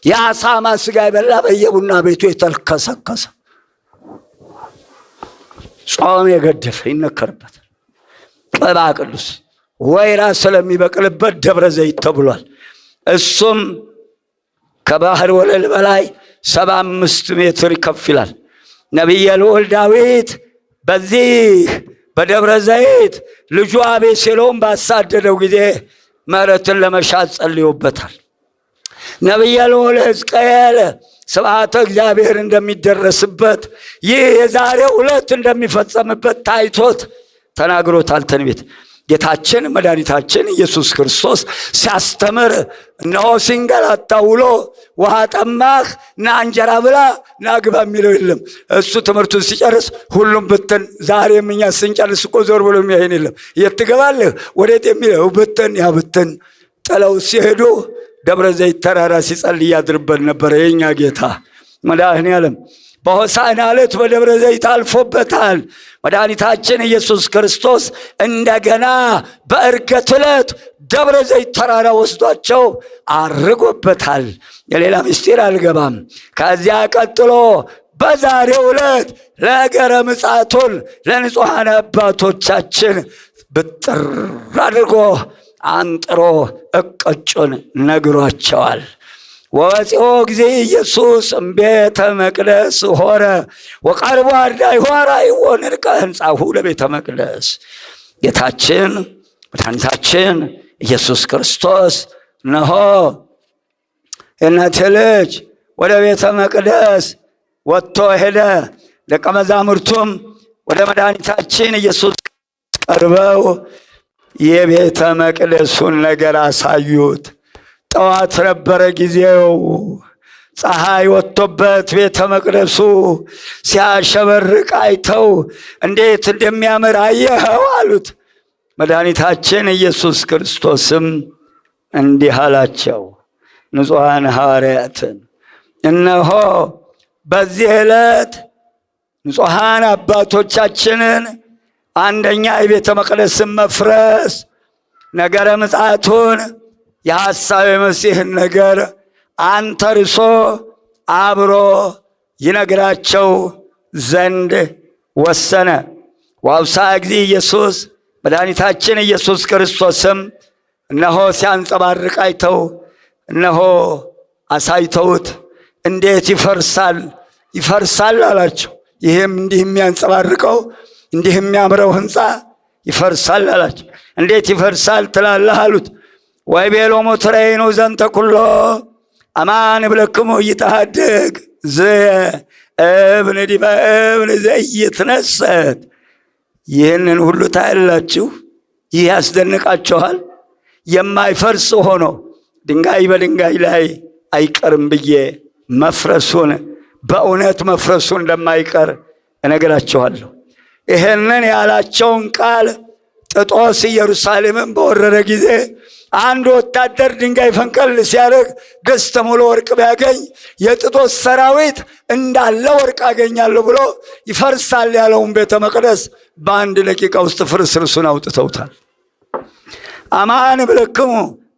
የአሳማ ስጋ የበላ በየቡና ቤቱ የተልከሰከሰ ጾም የገደፈ ይነከርበታል። ቅባ ቅዱስ ወይራ ስለሚበቅልበት ደብረ ዘይት ተብሏል። እሱም ከባህር ወለል በላይ 75 ሜትር ከፍ ይላል። ነቢየ ልዑል ዳዊት በዚህ በደብረ ዘይት ልጁ አቤሴሎም ባሳደደው ጊዜ ምሕረትን ለመሻት ጸልዮበታል። ነቢየ ልዑል ሕዝቅኤል ስብሐተ እግዚአብሔር እንደሚደረስበት ይህ የዛሬው ዕለት እንደሚፈጸምበት ታይቶት ተናግሮታል። ትንቢት ጌታችን መድኃኒታችን ኢየሱስ ክርስቶስ ሲያስተምር እነሆ ሲንገላታ ውሎ ውሃ ጠማህ ና እንጀራ ብላ ና ግባ የሚለው የለም። እሱ ትምህርቱን ሲጨርስ ሁሉም ብትን። ዛሬም እኛ ስንጨርስ እኮ ዞር ብሎ የሚያየን የለም። የት ትገባለህ ወዴት የሚለው ብትን። ያ ብትን ጥለው ሲሄዱ ደብረ ዘይት ተራራ ሲጸልይ ያድርበት ነበረ የኛ ጌታ መድኃኔዓለም። በሆሳዕና ዕለት በደብረ ዘይት አልፎበታል። መድኃኒታችን ኢየሱስ ክርስቶስ እንደገና በዕርገት ዕለት ደብረ ዘይት ተራራ ወስዷቸው አርጎበታል። የሌላ ምስጢር አልገባም። ከዚያ ቀጥሎ በዛሬው ዕለት ነገረ ምጽአቱን ለንጹሐን አባቶቻችን ብጥር አድርጎ አንጥሮ እቅጩን ነግሯቸዋል። ወፂኦ ጊዜ ኢየሱስ እምቤተ መቅደስ ሆረ ወቀርቦ አርዳኢ ሆራ ይወንርቀ ህንጻሁ ለቤተ መቅደስ። ጌታችን መድኃኒታችን ኢየሱስ ክርስቶስ እነሆ የእናቴ ልጅ ወደ ቤተ መቅደስ ወጥቶ ሄደ። ደቀ መዛሙርቱም ወደ መድኃኒታችን ኢየሱስ ቀርበው የቤተ መቅደሱን ነገር አሳዩት። ጠዋት ነበረ ጊዜው። ፀሐይ ወጥቶበት ቤተ መቅደሱ ሲያሸበርቅ አይተው እንዴት እንደሚያምር አየኸው አሉት። መድኃኒታችን ኢየሱስ ክርስቶስም እንዲህ አላቸው፣ ንጹሐን ሐዋርያትን፣ እነሆ በዚህ ዕለት ንጹሐን አባቶቻችንን አንደኛ የቤተ መቅደስን መፍረስ፣ ነገረ ምጽአቱን፣ የሐሳዌ መሲሕን ነገር አንተርሶ አብሮ ይነግራቸው ዘንድ ወሰነ። ዋውሳ ጊዜ ኢየሱስ መድኃኒታችን ኢየሱስ ክርስቶስም እነሆ ሲያንጸባርቅ አይተው እነሆ አሳይተውት እንዴት ይፈርሳል ይፈርሳል አላቸው። ይህም እንዲህ የሚያንጸባርቀው እንዲህ የሚያምረው ሕንፃ ይፈርሳል አላቸው። እንዴት ይፈርሳል ትላለህ አሉት። ወይቤሎሙ ትሬኑ ዘንተ ኩሎ አማን እብለክሙ ይትሐደግ ዘእብን ዲበ እብን ዘኢይትነሰት። ይህንን ሁሉ ታያላችሁ፣ ይህ ያስደንቃችኋል። የማይፈርስ ሆኖ ድንጋይ በድንጋይ ላይ አይቀርም ብዬ መፍረሱን በእውነት መፍረሱ እንደማይቀር እነግራችኋለሁ። ይህንን ያላቸውን ቃል ጥጦስ ኢየሩሳሌምን በወረረ ጊዜ አንድ ወታደር ድንጋይ ፈንቀል ሲያደርግ ደስተ ሙሉ ወርቅ ቢያገኝ የጥጦስ ሰራዊት እንዳለ ወርቅ አገኛለሁ ብሎ ይፈርሳል ያለውን ቤተ መቅደስ በአንድ ደቂቃ ውስጥ ፍርስርሱን አውጥተውታል። አማን እብለክሙ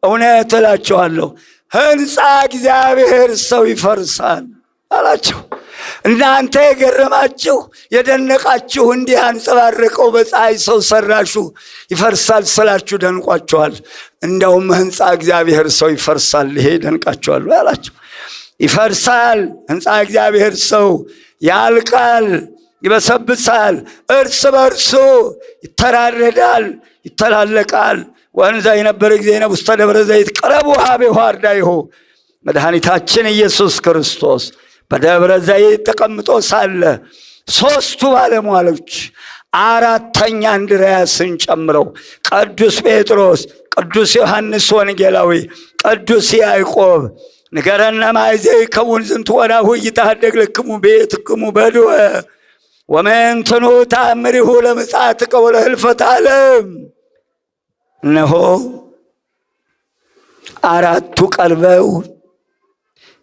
እውነት እላችኋለሁ ሕንፃ እግዚአብሔር ሰው ይፈርሳል አላቸው። እናንተ የገረማችሁ የደነቃችሁ እንዲህ አንጸባረቀው በፀሐይ ሰው ሰራሹ ይፈርሳል ስላችሁ ደንቋችኋል። እንደውም ሕንፃ እግዚአብሔር ሰው ይፈርሳል፣ ይሄ ደንቃችኋል አላቸው። ይፈርሳል ሕንፃ እግዚአብሔር ሰው ያልቃል፣ ይበሰብሳል፣ እርስ በርሱ ይተራረዳል፣ ይተላለቃል። ወንዛ የነበረ ጊዜ ነው ውስተ ደብረ ዘይት ቀረቡ ሀቤሁ አርዳይሁ። መድኃኒታችን ኢየሱስ ክርስቶስ በደብረ ዘይት ተቀምጦ ሳለ ሦስቱ ባለሟሎች አራተኛ እንድርያስን ጨምረው ቅዱስ ጴጥሮስ፣ ቅዱስ ዮሐንስ ወንጌላዊ፣ ቅዱስ ያዕቆብ ንገረነ ማይዜ ከውን ዝንቱ ወናሁ ይታደግ ለክሙ ቤትክሙ በድወ ወመንትኑ ተአምሪሁ ለምጽአትከ ወለህልፈተ ዓለም። እነሆ አራቱ ቀርበው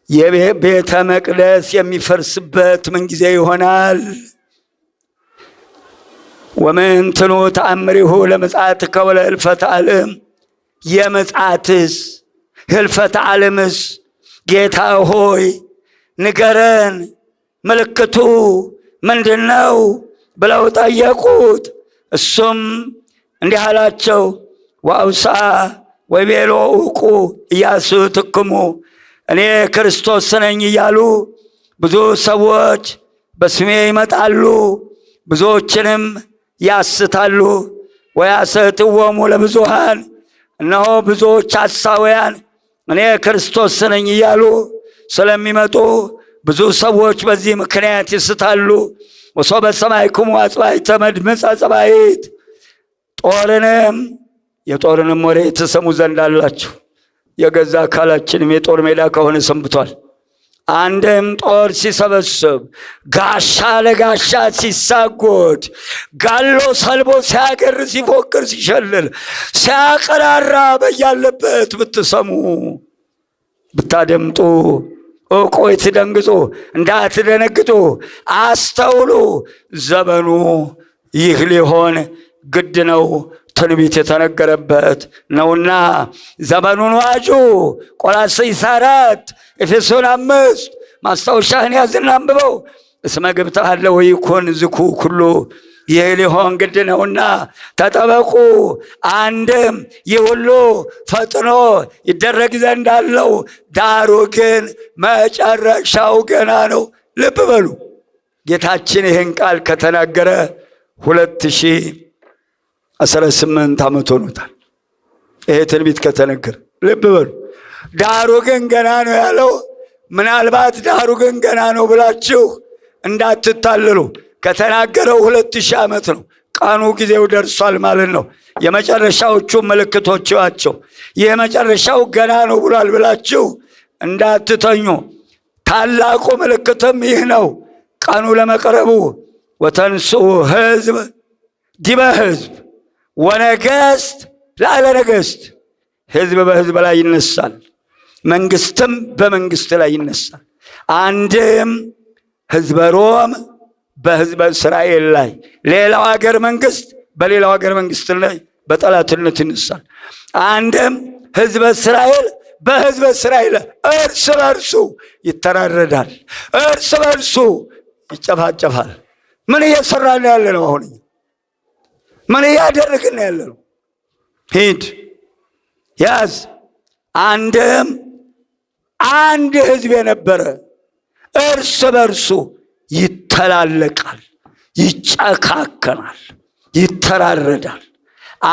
የቤተ መቅደስ የሚፈርስበት ምን ጊዜ ይሆናል? ወምንትኑ ተአምሪሁ ለምጽአትከ ወለህልፈተ ዓለም። የምጽአትስ ህልፈተ ዓለምስ ጌታ ሆይ ንገረን፣ ምልክቱ ምንድን ነው ብለው ጠየቁት። እሱም እንዲህ አላቸው፣ ወአውሳ ወይቤሎ ዕውቁ ኢያሱትክሙ፣ እኔ ክርስቶስ ነኝ እያሉ ብዙ ሰዎች በስሜ ይመጣሉ፣ ብዙዎችንም ያስታሉ። ወያሰትዎሙ ለብዙሃን፣ እነሆ ብዙዎች ሐሳውያን እኔ ክርስቶስ ነኝ እያሉ ስለሚመጡ ብዙ ሰዎች በዚህ ምክንያት ይስታሉ። ወሶበ ሰማዕክሙ አጽባዕተ መድምፀ ጸባኢት፣ የጦርንም ወሬ ትሰሙ ዘንድ አላችሁ። የገዛ አካላችንም የጦር ሜዳ ከሆነ ሰንብቷል። አንድም ጦር ሲሰበስብ፣ ጋሻ ለጋሻ ሲሳጎድ፣ ጋሎ ሰልቦ ሲያገር፣ ሲፎክር፣ ሲሸልል፣ ሲያቀራራ በያለበት ብትሰሙ ብታደምጡ ዕውቁ ትደንግጡ፣ እንዳትደነግጡ አስተውሉ። ዘመኑ ይህ ሊሆን ግድ ነው፣ ትንቢት የተነገረበት ነውና ዘመኑን ዋጁ። ቆላስይስ 4 ኤፌሶን 5 ማስታወሻህን ያዝና አንብበው። እስመ ገብተሃለ ወይኩን ዝኩ ኩሉ፣ ይህ ሊሆን ግድ ነውና ተጠበቁ። አንድም ይህ ሁሉ ፈጥኖ ይደረግ ዘንድ አለው፣ ዳሩ ግን መጨረሻው ገና ነው። ልብ በሉ። ጌታችን ይህን ቃል ከተናገረ 2018 ዓመት ሆኖታል። ይሄ ትንቢት ከተነገረ ልብ በሉ። ዳሩ ግን ገና ነው ያለው። ምናልባት ዳሩ ግን ገና ነው ብላችሁ እንዳትታለሉ። ከተናገረው 2000 ዓመት ነው። ቀኑ ጊዜው ደርሷል ማለት ነው። የመጨረሻዎቹ ምልክቶቻቸው የመጨረሻው ገና ነው ብሏል ብላችሁ እንዳትተኙ። ታላቁ ምልክትም ይህ ነው፣ ቀኑ ለመቅረቡ ወተንሥኡ ሕዝብ ዲበ ሕዝብ ወነገሥት ላዕለ ነገሥት። ሕዝብ በሕዝብ ላይ ይነሳል፣ መንግስትም በመንግስት ላይ ይነሳል። አንድም ሕዝበ ሮም በሕዝበ እስራኤል ላይ፣ ሌላው ሀገር መንግስት በሌላው ሀገር መንግስት ላይ በጠላትነት ይነሳል። አንድም ሕዝበ እስራኤል በሕዝበ እስራኤል እርስ በርሱ ይተራረዳል፣ እርስ በርሱ ይጨፋጨፋል። ምን እየሰራን ያለ ነው? አሁን ምን እያደረግን ያለ ነው? ሂድ ያዝ። አንድም አንድ ሕዝብ የነበረ እርስ በርሱ ይተላለቃል፣ ይጨካከናል፣ ይተራረዳል።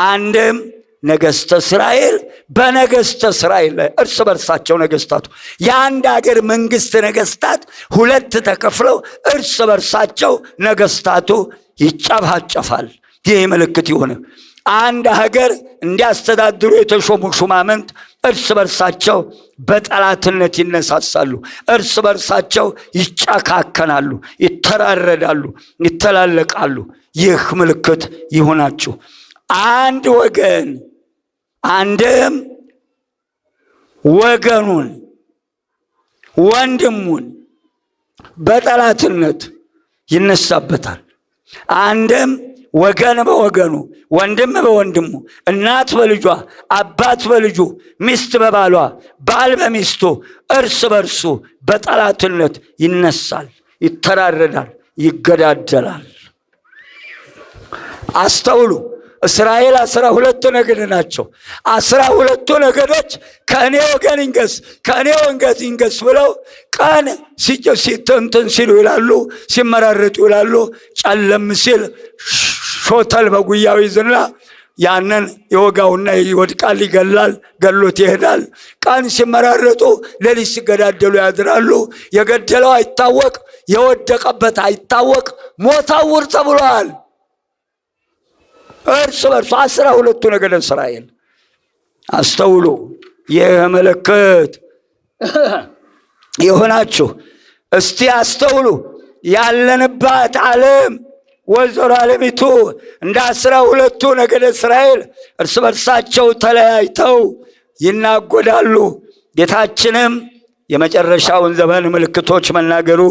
አንድም ነገሥተ እስራኤል በነገሥተ እስራኤል ላይ እርስ በርሳቸው ነገሥታቱ የአንድ ሀገር መንግስት ነገሥታት ሁለት ተከፍለው እርስ በርሳቸው ነገሥታቱ ይጨፋጨፋል። ይህ ምልክት ይሆነ አንድ ሀገር እንዲያስተዳድሩ የተሾሙ ሹማምንት እርስ በርሳቸው በጠላትነት ይነሳሳሉ፣ እርስ በርሳቸው ይጨካከናሉ፣ ይተራረዳሉ፣ ይተላለቃሉ። ይህ ምልክት ይሆናችሁ። አንድ ወገን አንድም ወገኑን ወንድሙን በጠላትነት ይነሳበታል። አንድም ወገን በወገኑ፣ ወንድም በወንድሙ፣ እናት በልጇ፣ አባት በልጁ፣ ሚስት በባሏ፣ ባል በሚስቱ እርስ በርሱ በጠላትነት ይነሳል፣ ይተራረዳል፣ ይገዳደላል። አስተውሉ። እስራኤል 12 ነገድ ናቸው። 12ቱ ነገዶች ከእኔ ወገን ይንገስ ከእኔ ወገን ይንገስ ብለው ቀን ሲተንተን ሲሉ ይላሉ፣ ሲመራረጡ ይላሉ። ጨለም ሲል ሾተል በጉያው ይዝና ያንን የወጋውና ይወድቃል፣ ይገላል፣ ገሎት ይሄዳል። ቀን ሲመራረጡ ሌሊት ሲገዳደሉ ያድራሉ። የገደለው አይታወቅ፣ የወደቀበት አይታወቅ፣ ሞት አውር ተብሏል። እርስ በርሱ 12ቱ ነገደ እስራኤል። አስተውሉ። ይህ ምልክት ይሆናችሁ። እስቲ አስተውሉ። ያለንባት ዓለም ወይዘሮ ዓለሚቱ እንደ 12ቱ ነገደ እስራኤል እርስ በርሳቸው ተለያይተው ይናጎዳሉ። ጌታችንም የመጨረሻውን ዘመን ምልክቶች መናገሩ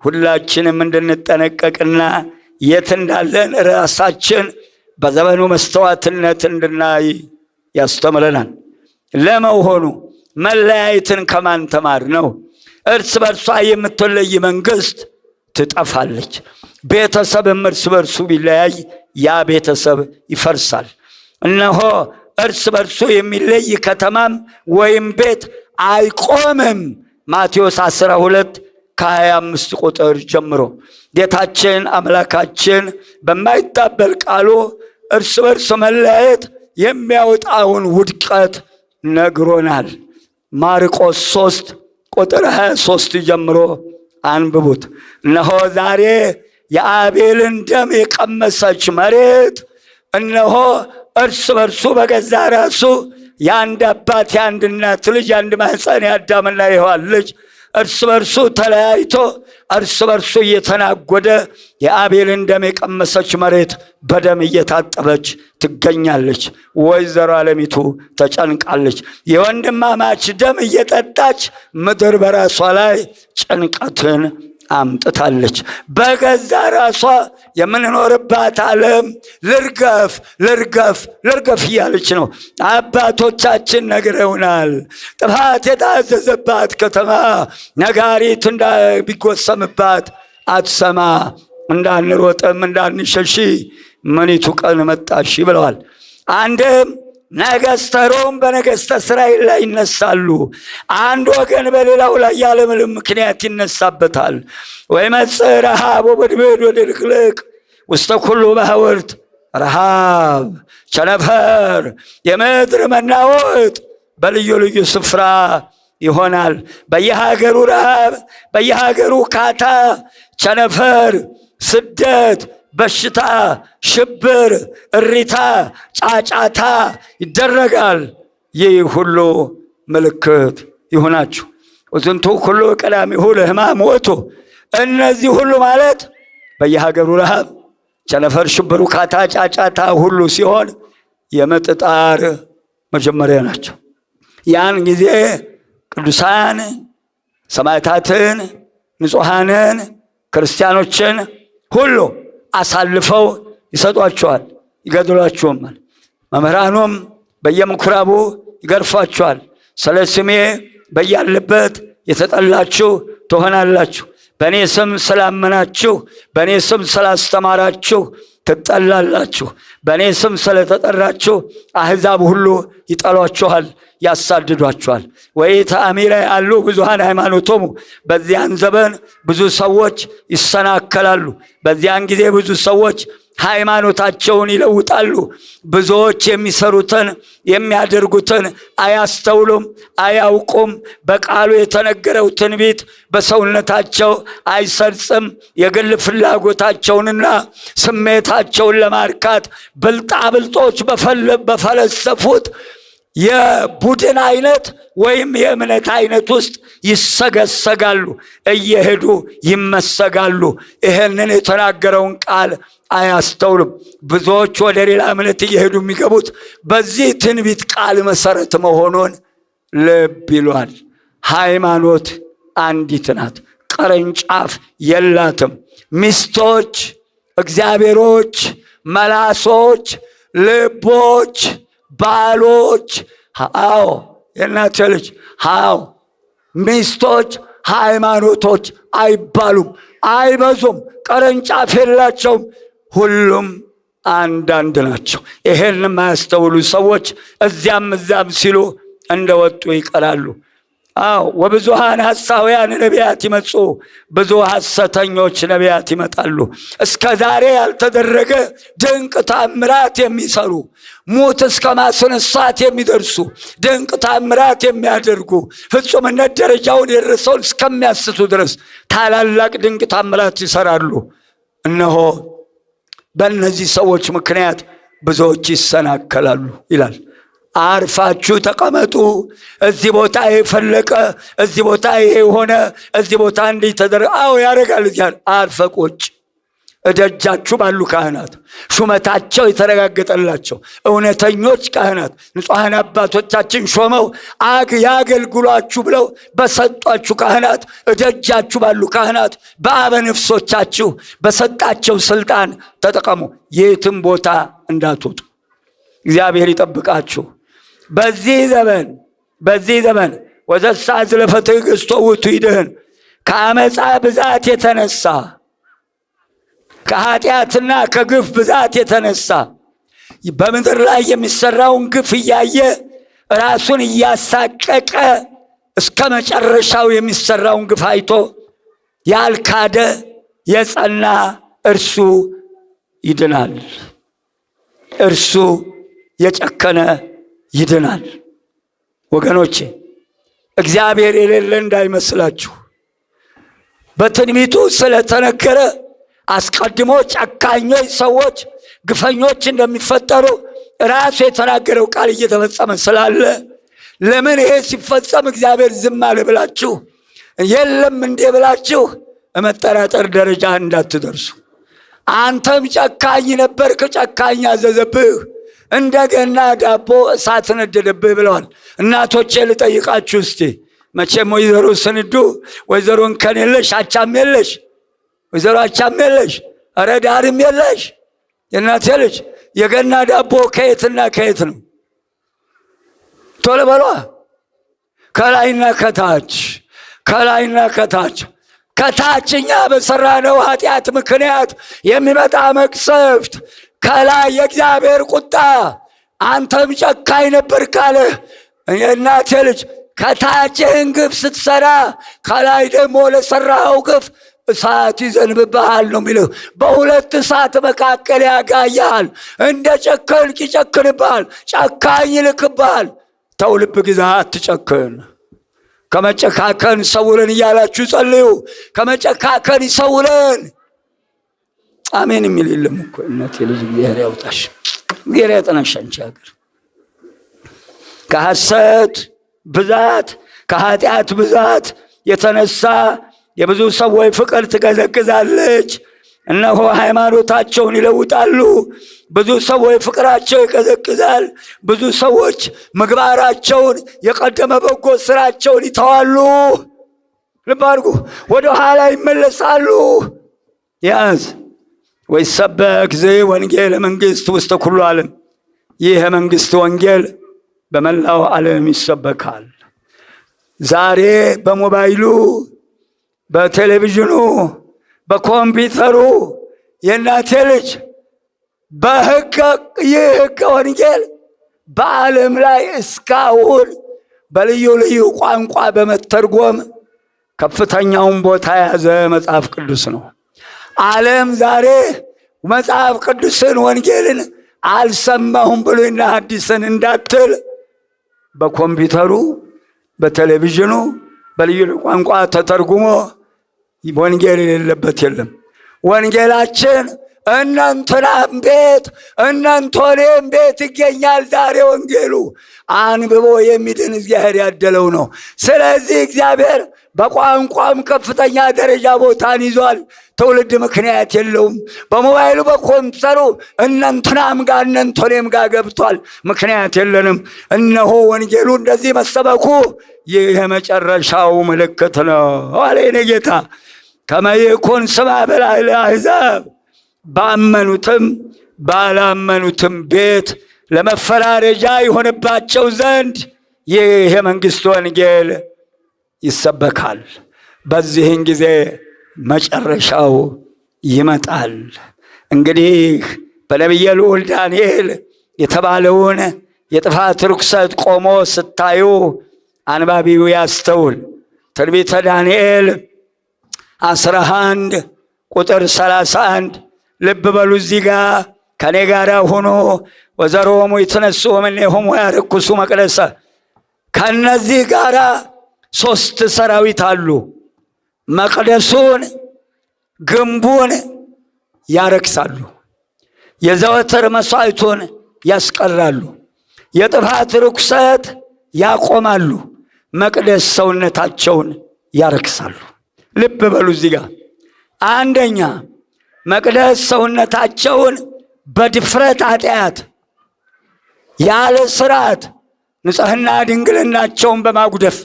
ሁላችንም እንድንጠነቀቅና የት እንዳለን ራሳችን በዘመኑ መስተዋትነት እንድናይ ያስተምረናል። ለመሆኑ መለያየትን ከማን ተማር ነው? እርስ በርሷ የምትለይ መንግስት ትጠፋለች። ቤተሰብም እርስ በርሱ ቢለያይ ያ ቤተሰብ ይፈርሳል። እነሆ እርስ በርሱ የሚለይ ከተማም ወይም ቤት አይቆምም። ማቴዎስ 12 ከ25 ቁጥር ጀምሮ ጌታችን አምላካችን በማይታበል ቃሉ እርስ በርስ መለያየት የሚያወጣውን ውድቀት ነግሮናል። ማርቆስ 3 ቁጥር 23 ጀምሮ አንብቡት። እነሆ ዛሬ የአቤልን ደም የቀመሰች መሬት፣ እነሆ እርስ በርሱ በገዛ ራሱ የአንድ አባት የአንድ እናት ልጅ የአንድ ማህፀን የአዳምና የሔዋን ልጅ እርስ በርሱ ተለያይቶ እርስ በርሱ እየተናጎደ የአቤልን ደም የቀመሰች መሬት በደም እየታጠበች ትገኛለች። ወይዘሮ ዓለሚቱ ተጨንቃለች። የወንድማማች ደም እየጠጣች ምድር በራሷ ላይ ጭንቀትን አምጥታለች። በገዛ ራሷ የምንኖርባት ዓለም ልርገፍ ልርገፍ ልርገፍ እያለች ነው። አባቶቻችን ነግረውናል። ጥፋት የታዘዘባት ከተማ ነጋሪት እንዳቢጎሰምባት አትሰማ፣ እንዳንሮጥም እንዳንሸሺ ምኒቱ ቀን መጣሽ ብለዋል። አንድም ነገሥተ ሮም በነገሥተ እስራኤል ላይ ይነሳሉ። አንድ ወገን በሌላው ላይ ያለምንም ምክንያት ይነሳበታል። ወይመጽእ ረሃብ ወበድብድ ወድልቅልቅ ውስተ ኩሉ ባሕውርት፣ ረሃብ፣ ቸነፈር፣ የምድር መናወጥ በልዩ ልዩ ስፍራ ይሆናል። በየሀገሩ ረሃብ፣ በየሀገሩ ካታ፣ ቸነፈር፣ ስደት፣ በሽታ፣ ሽብር፣ እሪታ፣ ጫጫታ ይደረጋል። ይህ ሁሉ ምልክት ይሁናችሁ። ወዝንቱ ሁሉ ቀዳሚሁ ለሕማም ውእቱ። እነዚህ ሁሉ ማለት በየሀገሩ ረሃብ፣ ቸነፈር፣ ሽብር፣ ውካታ፣ ጫጫታ ሁሉ ሲሆን የምጥ ጣር መጀመሪያ ናቸው። ያን ጊዜ ቅዱሳን ሰማዕታትን፣ ንጹሐንን፣ ክርስቲያኖችን ሁሉ አሳልፈው ይሰጧቸዋል፣ ይገድሏቸውማል። መምህራኑም በየምኩራቡ ይገርፏቸዋል። ስለ ስሜ በያለበት የተጠላችሁ ትሆናላችሁ። በእኔ ስም ስላመናችሁ፣ በእኔ ስም ስላስተማራችሁ ትጠላላችሁ። በእኔ ስም ስለተጠራችሁ አሕዛብ ሁሉ ይጠሏችኋል፣ ያሳድዷችኋል። ወኢተአሚረ ያሉ ብዙሃን ሃይማኖቶሙ። በዚያን ዘመን ብዙ ሰዎች ይሰናከላሉ። በዚያን ጊዜ ብዙ ሰዎች ሃይማኖታቸውን ይለውጣሉ። ብዙዎች የሚሰሩትን የሚያደርጉትን አያስተውሉም፣ አያውቁም። በቃሉ የተነገረው ትንቢት በሰውነታቸው አይሰርጽም። የግል ፍላጎታቸውንና ስሜታቸውን ለማርካት ብልጣብልጦች በፈለሰፉት የቡድን አይነት ወይም የእምነት አይነት ውስጥ ይሰገሰጋሉ፣ እየሄዱ ይመሰጋሉ። ይህንን የተናገረውን ቃል አያስተውሉም። ብዙዎች ወደ ሌላ እምነት እየሄዱ የሚገቡት በዚህ ትንቢት ቃል መሰረት መሆኑን ልብ ይሏል። ሃይማኖት አንዲት ናት፣ ቅርንጫፍ የላትም። ሚስቶች፣ እግዚአብሔሮች፣ መላሶች፣ ልቦች፣ ባሎች፣ አዎ የእናቴ ልጅ፣ አዎ ሚስቶች ሃይማኖቶች አይባሉም፣ አይበዙም፣ ቅርንጫፍ የላቸውም። ሁሉም አንዳንድ ናቸው። ይሄን የማያስተውሉ ሰዎች እዚያም እዚያም ሲሉ እንደወጡ ይቀራሉ። አዎ ወብዙሃን ሐሳውያን ነቢያት ይመጹ፣ ብዙ ሐሰተኞች ነቢያት ይመጣሉ። እስከ ዛሬ ያልተደረገ ድንቅ ታምራት የሚሰሩ፣ ሙት እስከ ማስነሳት የሚደርሱ ድንቅ ታምራት የሚያደርጉ፣ ፍጹምነት ደረጃውን የደረሰውን እስከሚያስቱ ድረስ ታላላቅ ድንቅ ታምራት ይሰራሉ። እነሆ በእነዚህ ሰዎች ምክንያት ብዙዎች ይሰናከላሉ ይላል። አርፋችሁ ተቀመጡ። እዚህ ቦታ የፈለቀ፣ እዚህ ቦታ ይሄ ሆነ፣ እዚህ ቦታ እንዲህ ተደረገ። አዎ ያደርጋል። እዚያ አርፈ ቁጭ። እደጃችሁ ባሉ ካህናት፣ ሹመታቸው የተረጋገጠላቸው እውነተኞች ካህናት ንጹሐን አባቶቻችን ሾመው ያገልግሏችሁ ብለው በሰጧችሁ ካህናት፣ እደጃችሁ ባሉ ካህናት በአበነፍሶቻችሁ በሰጣቸው ስልጣን ተጠቀሙ። የትም ቦታ እንዳትወጡ። እግዚአብሔር ይጠብቃችሁ። በዚህ ዘመን ወዘሳ ዝለፈ ትዕግሥቶ ውእቱ ይድህን። ከአመፃ ብዛት የተነሳ ከኃጢአትና ከግፍ ብዛት የተነሳ በምድር ላይ የሚሰራውን ግፍ እያየ ራሱን እያሳቀቀ እስከ መጨረሻው የሚሰራውን ግፍ አይቶ ያልካደ የጸና እርሱ ይድናል። እርሱ የጨከነ ይድናል። ወገኖቼ እግዚአብሔር የሌለ እንዳይመስላችሁ። በትንቢቱ ስለተነገረ አስቀድሞ ጨካኞች ሰዎች፣ ግፈኞች እንደሚፈጠሩ ራሱ የተናገረው ቃል እየተፈጸመ ስላለ ለምን ይሄ ሲፈጸም እግዚአብሔር ዝም አለ ብላችሁ የለም እንዴ ብላችሁ መጠራጠር ደረጃ እንዳትደርሱ። አንተም ጨካኝ ነበርክ፣ ጨካኝ አዘዘብህ፣ እንደገና ዳቦ እሳት ነደደብህ ብለዋል እናቶቼ። ልጠይቃችሁ እስቲ መቼም ወይዘሮ ስንዱ ወይዘሮ እንከን የለሽ፣ አቻም የለሽ፣ ወይዘሮ አቻም የለሽ፣ ኧረ ዳርም የለሽ። የእናቴ ልጅ የገና ዳቦ ከየትና ከየት ነው? ቶሎ በሏ። ከላይና ከታች፣ ከላይና ከታች። ከታችኛ በሰራነው ኃጢአት ምክንያት የሚመጣ መቅሰፍት፣ ከላይ የእግዚአብሔር ቁጣ። አንተም ጨካኝ ነበር ካለ የእናቴ ልጅ ከታችህን ግፍ ስትሰራ ከላይ ደግሞ ለሰራኸው ግፍ እሳት ይዘንብብሃል ነው የሚለው። በሁለት እሳት መካከል ያጋያል። እንደ ጨከንክ ይጨክንብሃል፣ ጨካኝ ይልክብሃል። ተው ልብ ግዛ፣ አትጨክን። ከመጨካከን ይሰውረን እያላችሁ ጸልዩ። ከመጨካከን ይሰውረን። አሜን የሚል የለም እኮ እናቴ ልጅ እግዚአብሔር ያውጣሽ፣ እግዚአብሔር ያጠናሽ አንቺ ሀገር። ከሐሰት ብዛት ከኃጢአት ብዛት የተነሳ የብዙ ሰዎች ፍቅር ትቀዘቅዛለች። እነሆ ሃይማኖታቸውን ይለውጣሉ። ብዙ ሰዎች ፍቅራቸው ይቀዘቅዛል። ብዙ ሰዎች ምግባራቸውን የቀደመ በጎ ስራቸውን ይተዋሉ። ልብ አድርጉ፣ ወደ ኋላ ይመለሳሉ። ያዝ ወይሰበክ ወንጌል መንግሥት ውስተ ኩሉ ዓለም። ይህ የመንግሥት ወንጌል በመላው ዓለም ይሰበካል። ዛሬ በሞባይሉ፣ በቴሌቪዥኑ፣ በኮምፒውተሩ የእናቴ ልጅ ይህ ሕገ ወንጌል በዓለም ላይ እስካሁን በልዩ ልዩ ቋንቋ በመተርጎም ከፍተኛውን ቦታ የያዘ መጽሐፍ ቅዱስ ነው። ዓለም ዛሬ መጽሐፍ ቅዱስን ወንጌልን አልሰማሁም ብሉይና ሐዲስን እንዳትል በኮምፒውተሩ በቴሌቪዥኑ በልዩ ቋንቋ ተተርጉሞ ወንጌል የሌለበት የለም። ወንጌላችን እናንተናም ቤት እናንተኔም ቤት ይገኛል። ዛሬ ወንጌሉ አንብቦ የሚድን እግዚአብሔር ያደለው ነው። ስለዚህ እግዚአብሔር በቋንቋም ከፍተኛ ደረጃ ቦታን ይዟል። ትውልድ ምክንያት የለውም። በሞባይሉ በኮምፒውተሩ እናንተናም ጋር እናንተኔም ጋር ገብቷል። ምክንያት የለንም። እነሆ ወንጌሉ እንደዚህ መሰበኩ ይህ የመጨረሻው ምልክት ነው አለ የኔ ጌታ። ከመ ይኩን ስማ በላዕለ አሕዛብ፣ ባመኑትም ባላመኑትም ቤት ለመፈራረጃ ይሆንባቸው ዘንድ ይህ የመንግሥት ወንጌል ይሰበካል። በዚህን ጊዜ መጨረሻው ይመጣል። እንግዲህ በነቢየ ልዑል ዳንኤል የተባለውን የጥፋት ርኩሰት ቆሞ ስታዩ አንባቢው ያስተውል። ትንቢተ ዳንኤል 11 ቁጥር 31 ልብ በሉ። እዚህ ጋር ከኔ ጋር ሆኖ ወዘሮሙ ይትነሱ እምኔሆሙ ያርኩሱ መቅደሰ። ከነዚህ ጋር 3 ሰራዊት አሉ። መቅደሱን ግንቡን ያረክሳሉ፣ የዘወትር መሥዋዕቱን ያስቀራሉ፣ የጥፋት ርኩሰት ያቆማሉ፣ መቅደስ ሰውነታቸውን ያረክሳሉ። ልብ በሉ እዚህ ጋር አንደኛ መቅደስ ሰውነታቸውን በድፍረት ኃጢአት ያለ ስርዓት ንጽሕና ድንግልናቸውን በማጉደፍ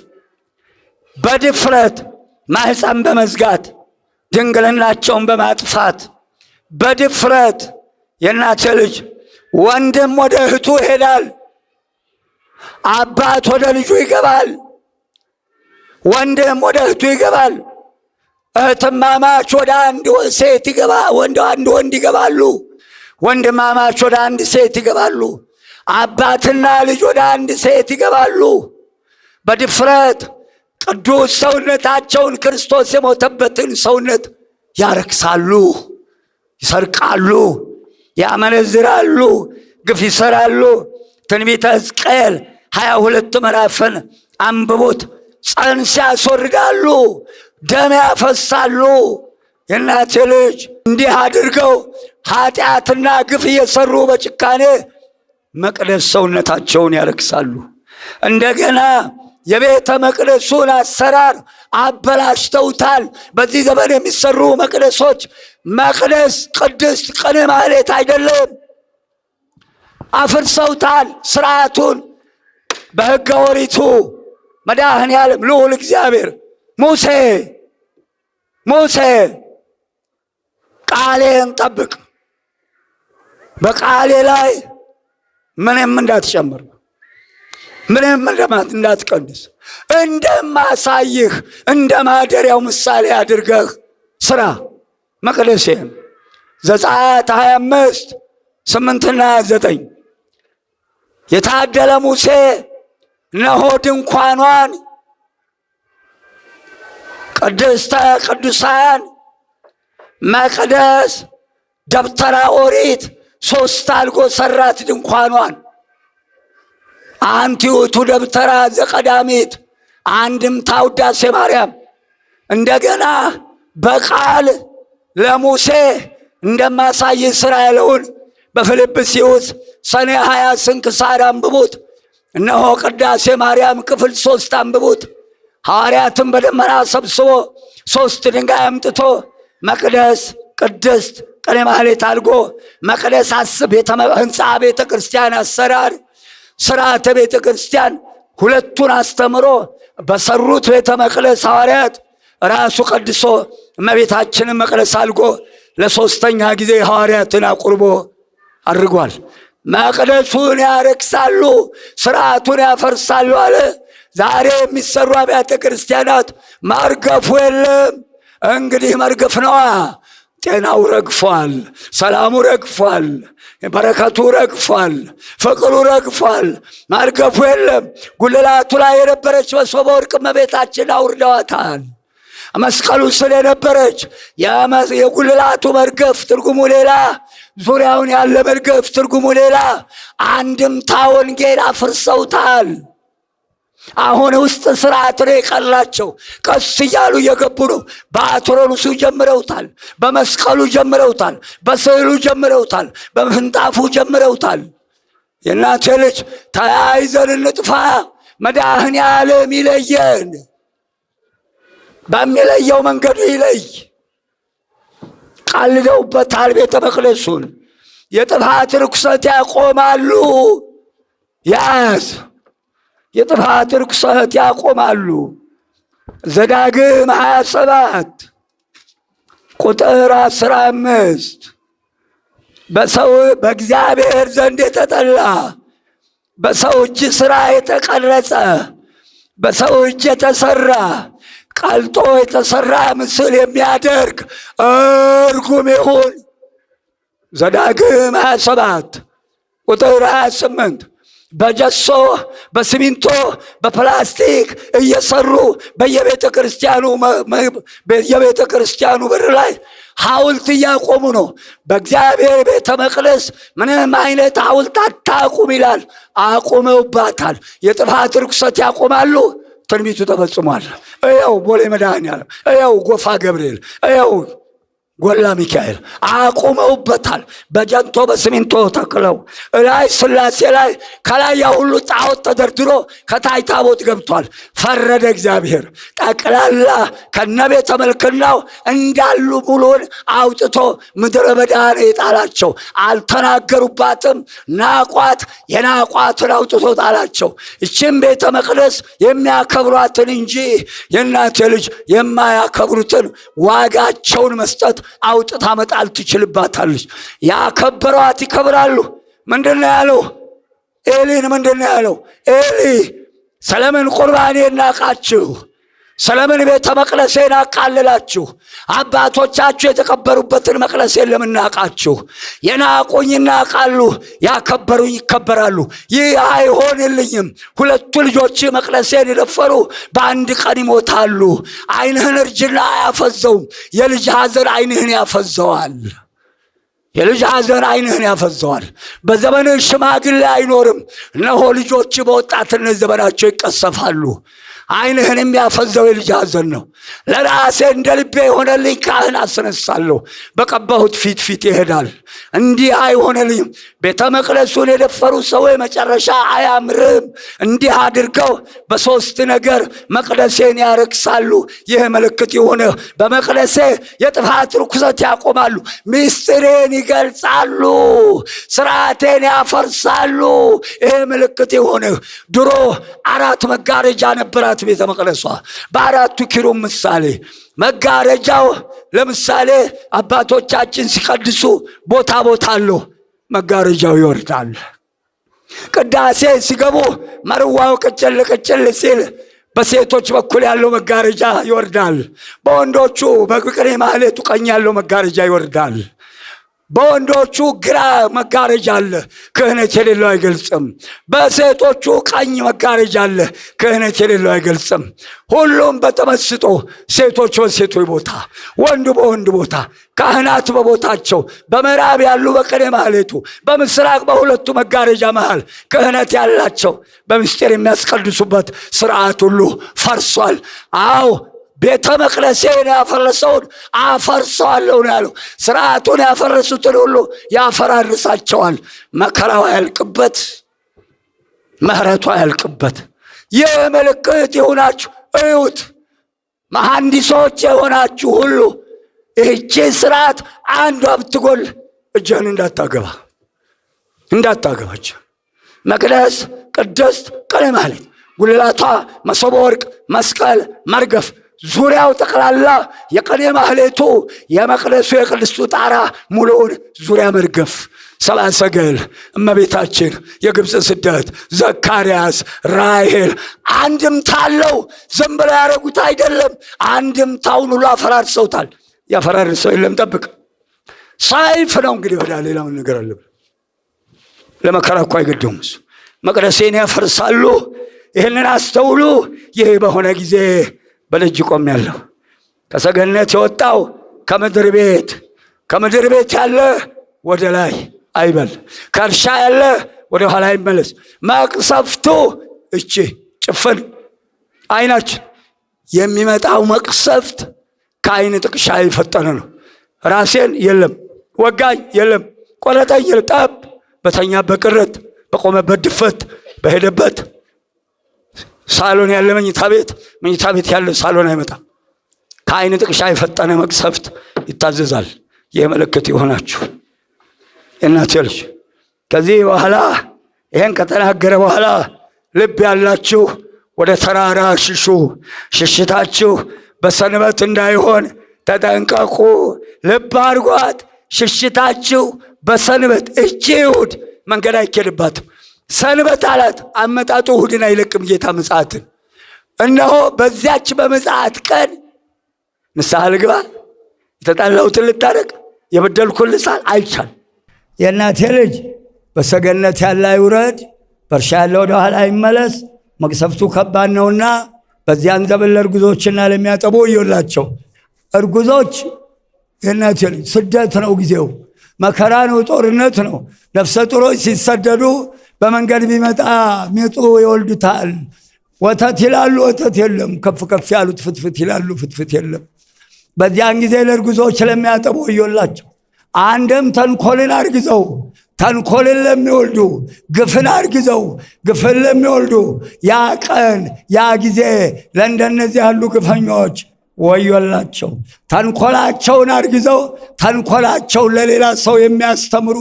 በድፍረት ማህፀን በመዝጋት ድንግልናቸውን በማጥፋት በድፍረት የእናቴ ልጅ ወንድም ወደ እህቱ ይሄዳል፣ አባት ወደ ልጁ ይገባል፣ ወንድም ወደ እህቱ ይገባል፣ እህትማማች ወደ አንድ ሴት አንድ ወንድ ይገባሉ፣ ወንድማማች ወደ አንድ ሴት ይገባሉ፣ አባትና ልጅ ወደ አንድ ሴት ይገባሉ። በድፍረት ቅዱስ ሰውነታቸውን ክርስቶስ የሞተበትን ሰውነት ያረክሳሉ፣ ይሰርቃሉ፣ ያመነዝራሉ፣ ግፍ ይሰራሉ። ትንቢተ ሕዝቅኤል 22 ምዕራፍን አንብቡት። ጽንስ ያስወርዳሉ፣ ደም ያፈሳሉ። የእናቴ ልጅ እንዲህ አድርገው ኃጢአትና ግፍ እየሰሩ በጭካኔ መቅደስ ሰውነታቸውን ያረክሳሉ። እንደገና የቤተ መቅደሱን አሰራር አበላሽተውታል። በዚህ ዘመን የሚሰሩ መቅደሶች መቅደስ ቅድስት ቅን ማለት አይደለም፣ አፍርሰውታል ስርዓቱን። በሕገ ኦሪቱ መድኃኔዓለም ልዑል እግዚአብሔር ሙሴ ቃሌን ጠብቅ፣ በቃሌ ላይ ምንም እንዳትጨምር ምንም እንዳትቀንስ፣ እንደማሳይህ እንደ ማደሪያው ምሳሌ አድርገህ ስራ መቅደሴን። ዘጸአት 25 8ና 9 የታደለ ሙሴ እነሆ ድንኳኗን ቅድስተ ቅዱሳን መቅደስ ደብተራ ኦሪት 3 አልጎ ሰራት ድንኳኗን። አንቲ ውእቱ ደብተራ ዘቀዳሚት፣ አንድምታ ውዳሴ ማርያም። እንደገና በቃል ለሙሴ እንደማሳይ ሥራ ያለውን በፊልጵስዩስ ሰኔ 20 ስንክሳር አንብቡት። እነሆ ቅዳሴ ማርያም ክፍል 3 አንብቡት። ሐዋርያትን በደመና ሰብስቦ 3 ድንጋይ አምጥቶ መቅደስ ቅድስት ቅኔ ማህሌት አድርጎ መቅደስ ሕንፃ ቤተ ክርስቲያን አሰራር ሥርዓተ ቤተ ክርስቲያን ሁለቱን አስተምሮ በሰሩት ቤተ መቅደስ ሐዋርያት ራሱ ቀድሶ እመቤታችንን መቅደስ አድርጎ ለሶስተኛ ጊዜ ሐዋርያትን አቁርቦ አድርጓል። መቅደሱን ያረክሳሉ፣ ሥርዓቱን ያፈርሳሉ አለ። ዛሬ የሚሰሩ አብያተ ክርስቲያናት መርገፉ የለም። እንግዲህ መርገፍ ነዋ። ጤናው ረግፏል፣ ሰላሙ ረግፏል፣ በረከቱ ረግፏል፣ ፍቅሩ ረግፏል። መርገፉ የለም። ጉልላቱ ላይ የነበረች መሶበ ወርቅ እመቤታችን አውርደዋታል። መስቀሉ ስር የነበረች የጉልላቱ መርገፍ ትርጉሙ ሌላ፣ ዙሪያውን ያለ መርገፍ ትርጉሙ ሌላ። አንድምታ ወንጌል አፍርሰውታል። አሁን ውስጥ ስርዓት ነው የቀላቸው። ቀስ እያሉ እየገቡ ነው። በአትሮኑሱ ጀምረውታል፣ በመስቀሉ ጀምረውታል፣ በስዕሉ ጀምረውታል፣ በምንጣፉ ጀምረውታል። የእናቴ ልጅ ተያይዘን እንጥፋ። መድኃኔዓለም ይለየን፣ በሚለየው መንገዱ ይለይ። ቀልደውበታል ቤተ መቅደሱን። የጥፋት ርኩሰት ያቆማሉ። ያዝ የጥፋት ርኩሰት ያቆማሉ። ዘዳግም 27 ቁጥር 15 በሰው በእግዚአብሔር ዘንድ የተጠላ በሰው እጅ ሥራ የተቀረጸ በሰው እጅ የተሰራ ቀልጦ የተሰራ ምስል የሚያደርግ እርጉም ይሁን። ዘዳግም 27 ቁጥር 28 በጀሶ በሲሚንቶ በፕላስቲክ እየሰሩ በየቤተ ክርስቲያኑ በር ላይ ሐውልት እያቆሙ ነው። በእግዚአብሔር ቤተ መቅደስ ምንም አይነት ሐውልት አታቁም ይላል። አቁመውባታል። የጥፋት ርኩሰት ያቆማሉ። ትንቢቱ ተፈጽሟል። እያው ቦሌ መድኃኔዓለም፣ እያው ጎፋ ገብርኤል፣ እያው ጎላ ሚካኤል አቁመውበታል። በጀንቶ በሲሚንቶ ተክለው ላይ ሥላሴ ላይ ከላይ ያ ሁሉ ጣዖት ተደርድሮ ከታይ ታቦት ገብቷል። ፈረደ እግዚአብሔር። ጠቅላላ ከነቤተ መልክናው እንዳሉ ሙሉን አውጥቶ ምድረ በዳ ነው የጣላቸው። አልተናገሩባትም፣ ናቋት። የናቋትን አውጥቶ ጣላቸው። እችም ቤተ መቅደስ የሚያከብሯትን እንጂ የእናቴ ልጅ የማያከብሩትን ዋጋቸውን መስጠት አውጥታ መጣል ትችልባታለች። ያከበሯት ይከብራሉ። ምንድነው ያለው? ኤሊን ምንድነው ያለው? ኤሊ ስለምን ቁርባኔን ናቃችሁ? ስለምን ቤተ መቅደሴን አቃልላችሁ? አባቶቻችሁ የተቀበሩበትን መቅደሴን ለምን ናቃችሁ? የናቁኝ ይናቃሉ፣ ያከበሩኝ ይከበራሉ። ይህ አይሆንልኝም። ሁለቱ ልጆች መቅደሴን የደፈሩ በአንድ ቀን ይሞታሉ። ዓይንህን እርጅና አያፈዘውም፣ የልጅ ሐዘን ዓይንህን ያፈዘዋል። የልጅ ሐዘን ዓይንህን ያፈዘዋል። በዘመንህ ሽማግሌ አይኖርም። እነሆ ልጆች በወጣትነት ዘመናቸው ይቀሰፋሉ። ዓይንህን የሚያፈዘው የልጅ ሐዘን ነው። ለራሴ እንደ ልቤ የሆነልኝ ካህን አስነሳለሁ፣ በቀባሁት ፊት ይሄዳል። እንዲህ አይሆንልኝም። ቤተ መቅደሱን የደፈሩ ሰዎች መጨረሻ አያምርም። እንዲህ አድርገው በሶስት ነገር መቅደሴን ያረክሳሉ። ይህ ምልክት ይሁን። በመቅደሴ የጥፋት ርኩሰት ያቆማሉ፣ ምስጢሬን ይገልጻሉ፣ ስርዓቴን ያፈርሳሉ። ይህ ምልክት ይሁን። ድሮ 4 መጋረጃ ነበራት ቤተ መቅደሷ በ4ቱ ኪሩብ ምሳሌ። መጋረጃው ለምሳሌ አባቶቻችን ሲቀድሱ ቦታ አለው፣ መጋረጃው ይወርዳል። ቅዳሴ ሲገቡ መርዋው ቅጭል ሲል በሴቶች በኩል ያለው መጋረጃ ይወርዳል። በወንዶቹ በቅኔ ማህሌቱ ቀኝ ያለው መጋረጃ ይወርዳል። በወንዶቹ ግራ መጋረጃ አለ፣ ክህነት የሌለው አይገልጽም። በሴቶቹ ቀኝ መጋረጃ አለ፣ ክህነት የሌለው አይገልጽም። ሁሉም በተመስጦ ሴቶች በሴቶች ቦታ፣ ወንዱ በወንድ ቦታ፣ ካህናት በቦታቸው፣ በምዕራብ ያሉ በቅኔ ማህሌቱ፣ በምስራቅ በሁለቱ መጋረጃ መሃል ክህነት ያላቸው በምስጢር የሚያስቀድሱበት ስርዓት ሁሉ ፈርሷል። አዎ ቤተ መቅደሴን ያፈረሰውን አፈርሰዋለሁ ነው ያለው። ስርዓቱን ያፈረሱትን ሁሉ ያፈራርሳቸዋል። መከራው ያልቅበት፣ ምህረቱ ያልቅበት። ይህ ምልክት ይሁናችሁ። እዩት። መሐንዲሶች የሆናችሁ ሁሉ ይህቺ ስርዓት አንዷ ብትጎል እጅህን እንዳታገባች። መቅደስ ቅድስት ቅኔ ማህሌት፣ ጉልላቷ፣ መሶበ ወርቅ፣ መስቀል፣ መርገፍ፣ ዙሪያው ጠቅላላ የቅኔ ማህሌቱ፣ የመቅደሱ የቅድስቱ ጣራ ሙሉውን ዙሪያ መርገፍ፣ ሰብአ ሰገል፣ እመቤታችን፣ የግብፅ ስደት፣ ዘካርያስ፣ ራሔል አንድምታ አለው። ዝም ብለው ያደረጉት አይደለም። አንድምታውን ሁሉ አፈራርሰውታል። ያፈራርሰው የለም። ጠብቅ። ሰይፍ ነው እንግዲህ። ወዳ ሌላ ምን ነገር አለ? ለመከራ እኮ አይገደውም እሱ። መቅደሴን ያፈርሳሉ። ይህንን አስተውሉ። ይህ በሆነ ጊዜ በደጅ ቆሜአለሁ። ከሰገነት የወጣው ከምድር ቤት ያለ ወደ ላይ አይበል፣ ከእርሻ ያለ ወደ ኋላ አይመለስ። መቅሰፍቱ እቺ ጭፍን አይናችን የሚመጣው መቅሰፍት ከአይን ጥቅሻ የፈጠነ ነው። ራሴን የለም፣ ወጋኝ የለም፣ ቆረጠኝ የለም። ጠብ በተኛበት ቅረት፣ በቆመበት ድፈት፣ በሄደበት ሳሎን ያለ መኝታ ቤት ያለ ሳሎን አይመጣም። ከአይን ጥቅሻ የፈጠነ መቅሰፍት ይታዘዛል። ይህ ምልክት ይሆናችሁ የእናቴ ልጅ። ከዚህ በኋላ ይሄን ከተናገረ በኋላ ልብ ያላችሁ ወደ ተራራ ሽሹ፣ ሽሽታችሁ በሰንበት እንዳይሆን ተጠንቀቁ። ልብ አድርጓት። ሽሽታችሁ በሰንበት። እቺ እሑድ መንገድ አይኬድባትም። ሰንበት አላት። አመጣጡ እሑድን አይለቅም ጌታ ምጽአትን። እነሆ በዚያች በምጽአት ቀን ንስሐ ልግባ፣ የተጣላሁትን ልታረቅ፣ የበደልኩን ልሳል አይቻል። የእናቴ ልጅ በሰገነት ያለ አይውረድ፣ በእርሻ ያለ ወደ ኋላ አይመለስ። መቅሰፍቱ ከባድ ነውና በዚያን ዘመን ለእርጉዞችና ለሚያጠቡ ወዮላቸው። እርጉዞች የእናቴ ልጅ ስደት ነው ጊዜው፣ መከራ ነው፣ ጦርነት ነው። ነፍሰ ጡሮች ሲሰደዱ በመንገድ ቢመጣ ሚጡ ይወልዱታል። ወተት ይላሉ፣ ወተት የለም። ከፍ ከፍ ያሉት ፍትፍት ይላሉ፣ ፍትፍት የለም። በዚያን ጊዜ ለእርጉዞች ለሚያጠቡ ወዮላቸው። አንድም ተንኮልን አርግዘው ተንኮልን ለሚወልዱ፣ ግፍን አርግዘው ግፍን ለሚወልዱ ያ ቀን ያ ጊዜ ለእንደነዚህ ያሉ ግፈኞች ወዮላቸው። ተንኮላቸውን አርግዘው ተንኮላቸውን ለሌላ ሰው የሚያስተምሩ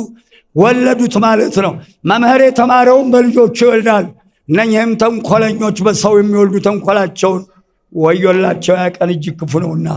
ወለዱት ማለት ነው። መምህር የተማረውን በልጆቹ ይወልዳል። እነኚህም ተንኮለኞች በሰው የሚወልዱ ተንኮላቸውን ወዮላቸው። ያ ቀን እጅግ ክፉ ነውና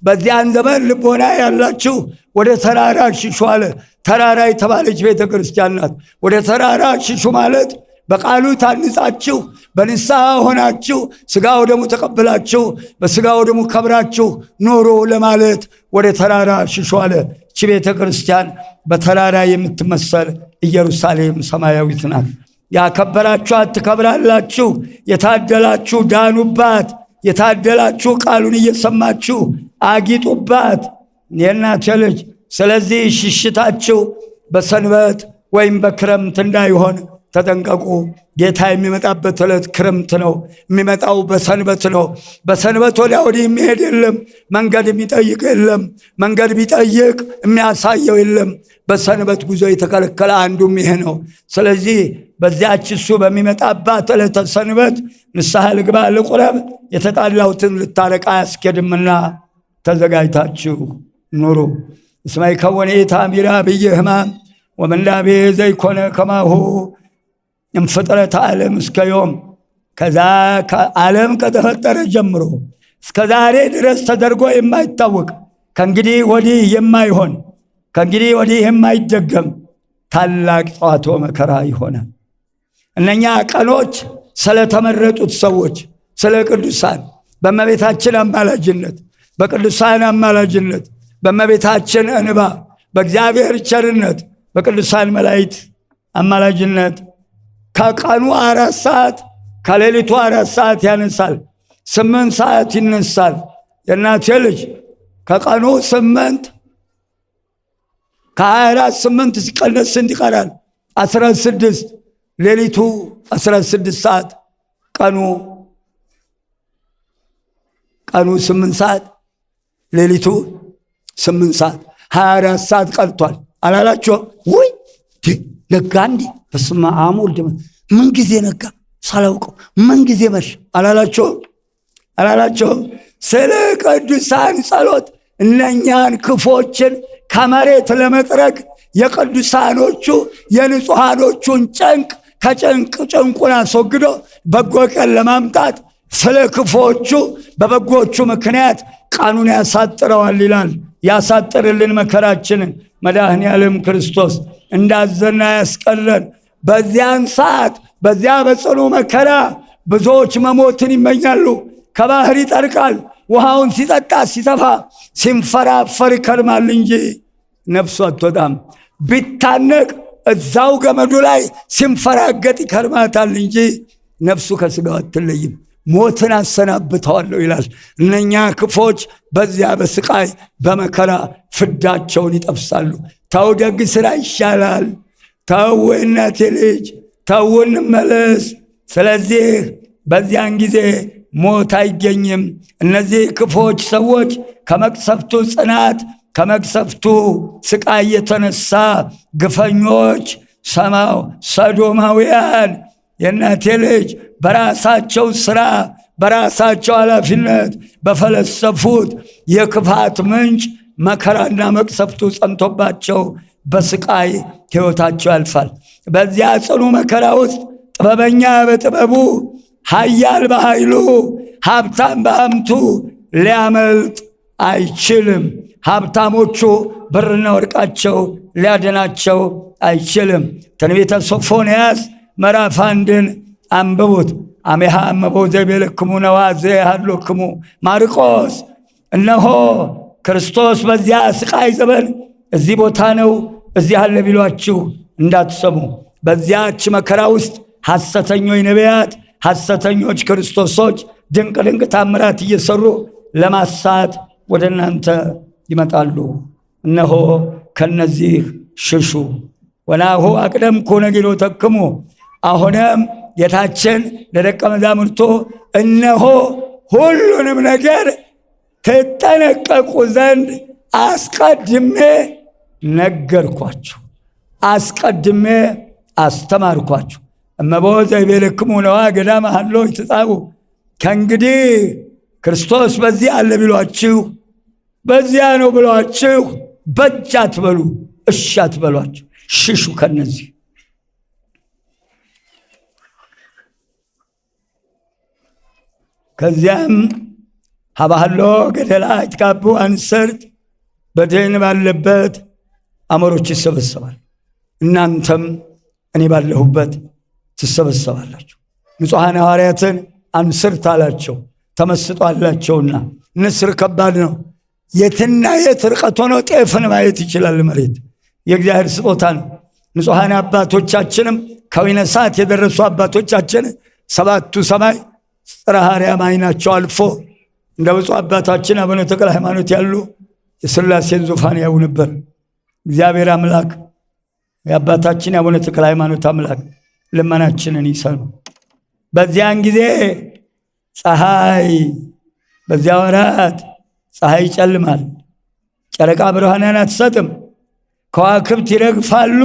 በዚያን ዘመን ልቦና ያላችሁ ወደ ተራራ ሽሹ አለ። ተራራ የተባለች ቤተ ክርስቲያን ናት። ወደ ተራራ ሽሹ ማለት በቃሉ ታንጻችሁ በንስሐ ሆናችሁ ሥጋ ወደሙ ተቀብላችሁ በሥጋ ወደሙ ከብራችሁ ኖሮ ለማለት ወደ ተራራ ሽሹ አለ። እቺ ቤተ ክርስቲያን በተራራ የምትመሰል ኢየሩሳሌም ሰማያዊት ናት። ያከበራችኋት ትከብራላችሁ፣ የታደላችሁ ዳኑባት፣ የታደላችሁ ቃሉን እየሰማችሁ አጊጡባት የእናቴ ልጅ። ስለዚህ ሽሽታችሁ በሰንበት ወይም በክረምት እንዳይሆን ተጠንቀቁ። ጌታ የሚመጣበት ዕለት ክረምት ነው። የሚመጣው በሰንበት ነው። በሰንበት ወዲያ ወዲህ የሚሄድ የለም። መንገድ የሚጠይቅ የለም። መንገድ ቢጠይቅ የሚያሳየው የለም። በሰንበት ጉዞ የተከለከለ አንዱም ይሄ ነው። ስለዚህ በዚያች እሱ በሚመጣባት ዕለተ ሰንበት ንስሐ ልግባ ልቁረብ፣ የተጣላሁትን ልታረቅ አያስኬድምና ተዘጋጅታችሁ ኑሩ። እስመ ይከወነ ኢታምራ ብዬ ሕማም ወምንዳቤ ዘይኮነ ከማሁ እምፍጥረተ ዓለም እስከ ዮም። ከዛ ዓለም ከተፈጠረ ጀምሮ እስከ ዛሬ ድረስ ተደርጎ የማይታወቅ ከእንግዲህ ወዲህ የማይሆን ከእንግዲህ ወዲህ የማይደገም ታላቅ ጸዋትወ መከራ ይሆናል። እነኛ ቀኖች ስለተመረጡት ሰዎች፣ ስለ ቅዱሳን በእመቤታችን አማላጅነት፣ በቅዱሳን አማላጅነት፣ በእመቤታችን እንባ፣ በእግዚአብሔር ቸርነት፣ በቅዱሳን መላእክት አማላጅነት ከቀኑ 4 ሰዓት ከሌሊቱ 4 ሰዓት ያነሳል። 8 ሰዓት ይነሳል። የእናቴ ልጅ ከቀኑ 8 ከ24 8 ሲቀነስ ስንት ይቀራል? 16። ሌሊቱ 16 ሰዓት ቀኑ ቀኑ 8 ሰዓት ሌሊቱ 8 ሰዓት 24 ሰዓት ቀርቷል አላላቸውም? ወይ ነጋ እንዲ በስመ አብ ወልድ ምን ጊዜ ነጋ ሳላውቀው ምን ጊዜ መሽ አላላቸውም? ስለ ቅዱሳን ጸሎት እነኛን ክፎችን ከመሬት ለመጥረግ የቅዱሳኖቹ የንጹሃኖቹን ጭንቁን አስወግዶ በጎ ቀን ለማምጣት ስለ ክፎቹ በበጎቹ ምክንያት ቀኑን ያሳጥረዋል ይላል። ያሳጥርልን መከራችንን መድኃኔዓለም ክርስቶስ እንዳዘና ያስቀረን። በዚያን ሰዓት በዚያ በጽኑ መከራ ብዙዎች መሞትን ይመኛሉ። ከባህር ይጠልቃል፣ ውሃውን ሲጠጣ ሲተፋ ሲንፈራፈር ይከርማል እንጂ ነፍሱ አትወጣም። ቢታነቅ እዛው ገመዱ ላይ ሲንፈራገጥ ይከርማታል እንጂ ነፍሱ ከስጋው አትለይም። ሞትን አሰናብተዋለሁ ይላል። እነኛ ክፎች በዚያ በስቃይ በመከራ ፍዳቸውን ይጠብሳሉ። ተው ደግ ስራ ይሻላል፣ ተው እናቴ ልጅ ተው እንመለስ። ስለዚህ በዚያን ጊዜ ሞት አይገኝም። እነዚህ ክፎች ሰዎች ከመቅሰፍቱ ጽናት ከመቅሰፍቱ ስቃይ የተነሳ ግፈኞች ሰዶማውያን የእናቴ ልጅ በራሳቸው ስራ በራሳቸው ኃላፊነት በፈለሰፉት የክፋት ምንጭ መከራና መቅሰፍቱ ጸንቶባቸው በስቃይ ሕይወታቸው ያልፋል። በዚያ ጽኑ መከራ ውስጥ ጥበበኛ በጥበቡ ኃያል በኃይሉ ሀብታም በሀብቱ ሊያመልጥ አይችልም። ሀብታሞቹ ብርና ወርቃቸው ሊያድናቸው አይችልም። ትንቢተ ሶፎንያስ ምዕራፍ 1 አንብቡት። አሜሃ እመቦ ዘይቤልክሙ ነዋ ዘያሃሎክሙ ማርቆስ። እነሆ ክርስቶስ በዚያ ስቃይ ዘመን እዚህ ቦታ ነው እዚህ አለ ቢሏችሁ እንዳትሰሙ። በዚያች መከራ ውስጥ ሐሰተኞች ነቢያት ሐሰተኞች ክርስቶሶች ድንቅ ታምራት እየሰሩ ለማሳት ወደ እናንተ ይመጣሉ። እነሆ ከነዚህ ሽሹ። ወናሁ አቅደምኩ ነጊሮተክሙ። አሁንም ጌታችን ለደቀ መዛሙርቱ እነሆ ሁሉንም ነገር ትጠነቀቁ ዘንድ አስቀድሜ ነገርኳችሁ፣ አስቀድሜ አስተማርኳችሁ። እመቦ ዘይቤልክሙ ነዋ ገዳመ ሀሎ ይትጻኡ። ከእንግዲህ ክርስቶስ በዚህ አለ ቢሏችሁ በዚያ ነው ብሏችሁ በጅ አትበሉ፣ እሺ አትበሏችሁ፣ ሽሹ ከነዚህ። ከዚያም ሀባህሎ ገደላ ይትቃቡ አንሰርት፣ በደን ባለበት አሞሮች ይሰበሰባል። እናንተም እኔ ባለሁበት ትሰበሰባላችሁ። ንጹሐን ሐዋርያትን አንስርት አላቸው፣ ተመስጦ አላቸውና። ንስር ከባድ ነው። የትና የት ርቀት ሆኖ ጤፍን ማየት ይችላል። መሬት የእግዚአብሔር ስጦታ ነው። ንጹሐን አባቶቻችንም ከወይነ ሰዓት የደረሱ አባቶቻችን 7ቱ ሰማይ ጽርሐ አርያም ዓይናቸው አልፎ እንደ ብፁዕ አባታችን አቡነ ተክለ ሃይማኖት ያሉ የሥላሴን ዙፋን ያዩ ነበር። እግዚአብሔር አምላክ የአባታችን የአቡነ ተክለ ሃይማኖት አምላክ ልመናችንን ይሰማ። በዚያን ጊዜ ፀሐይ በዚያ ወራት ፀሐይ ይጨልማል፣ ጨረቃ ብርሃንን አትሰጥም፣ ከዋክብት ይረግፋሉ።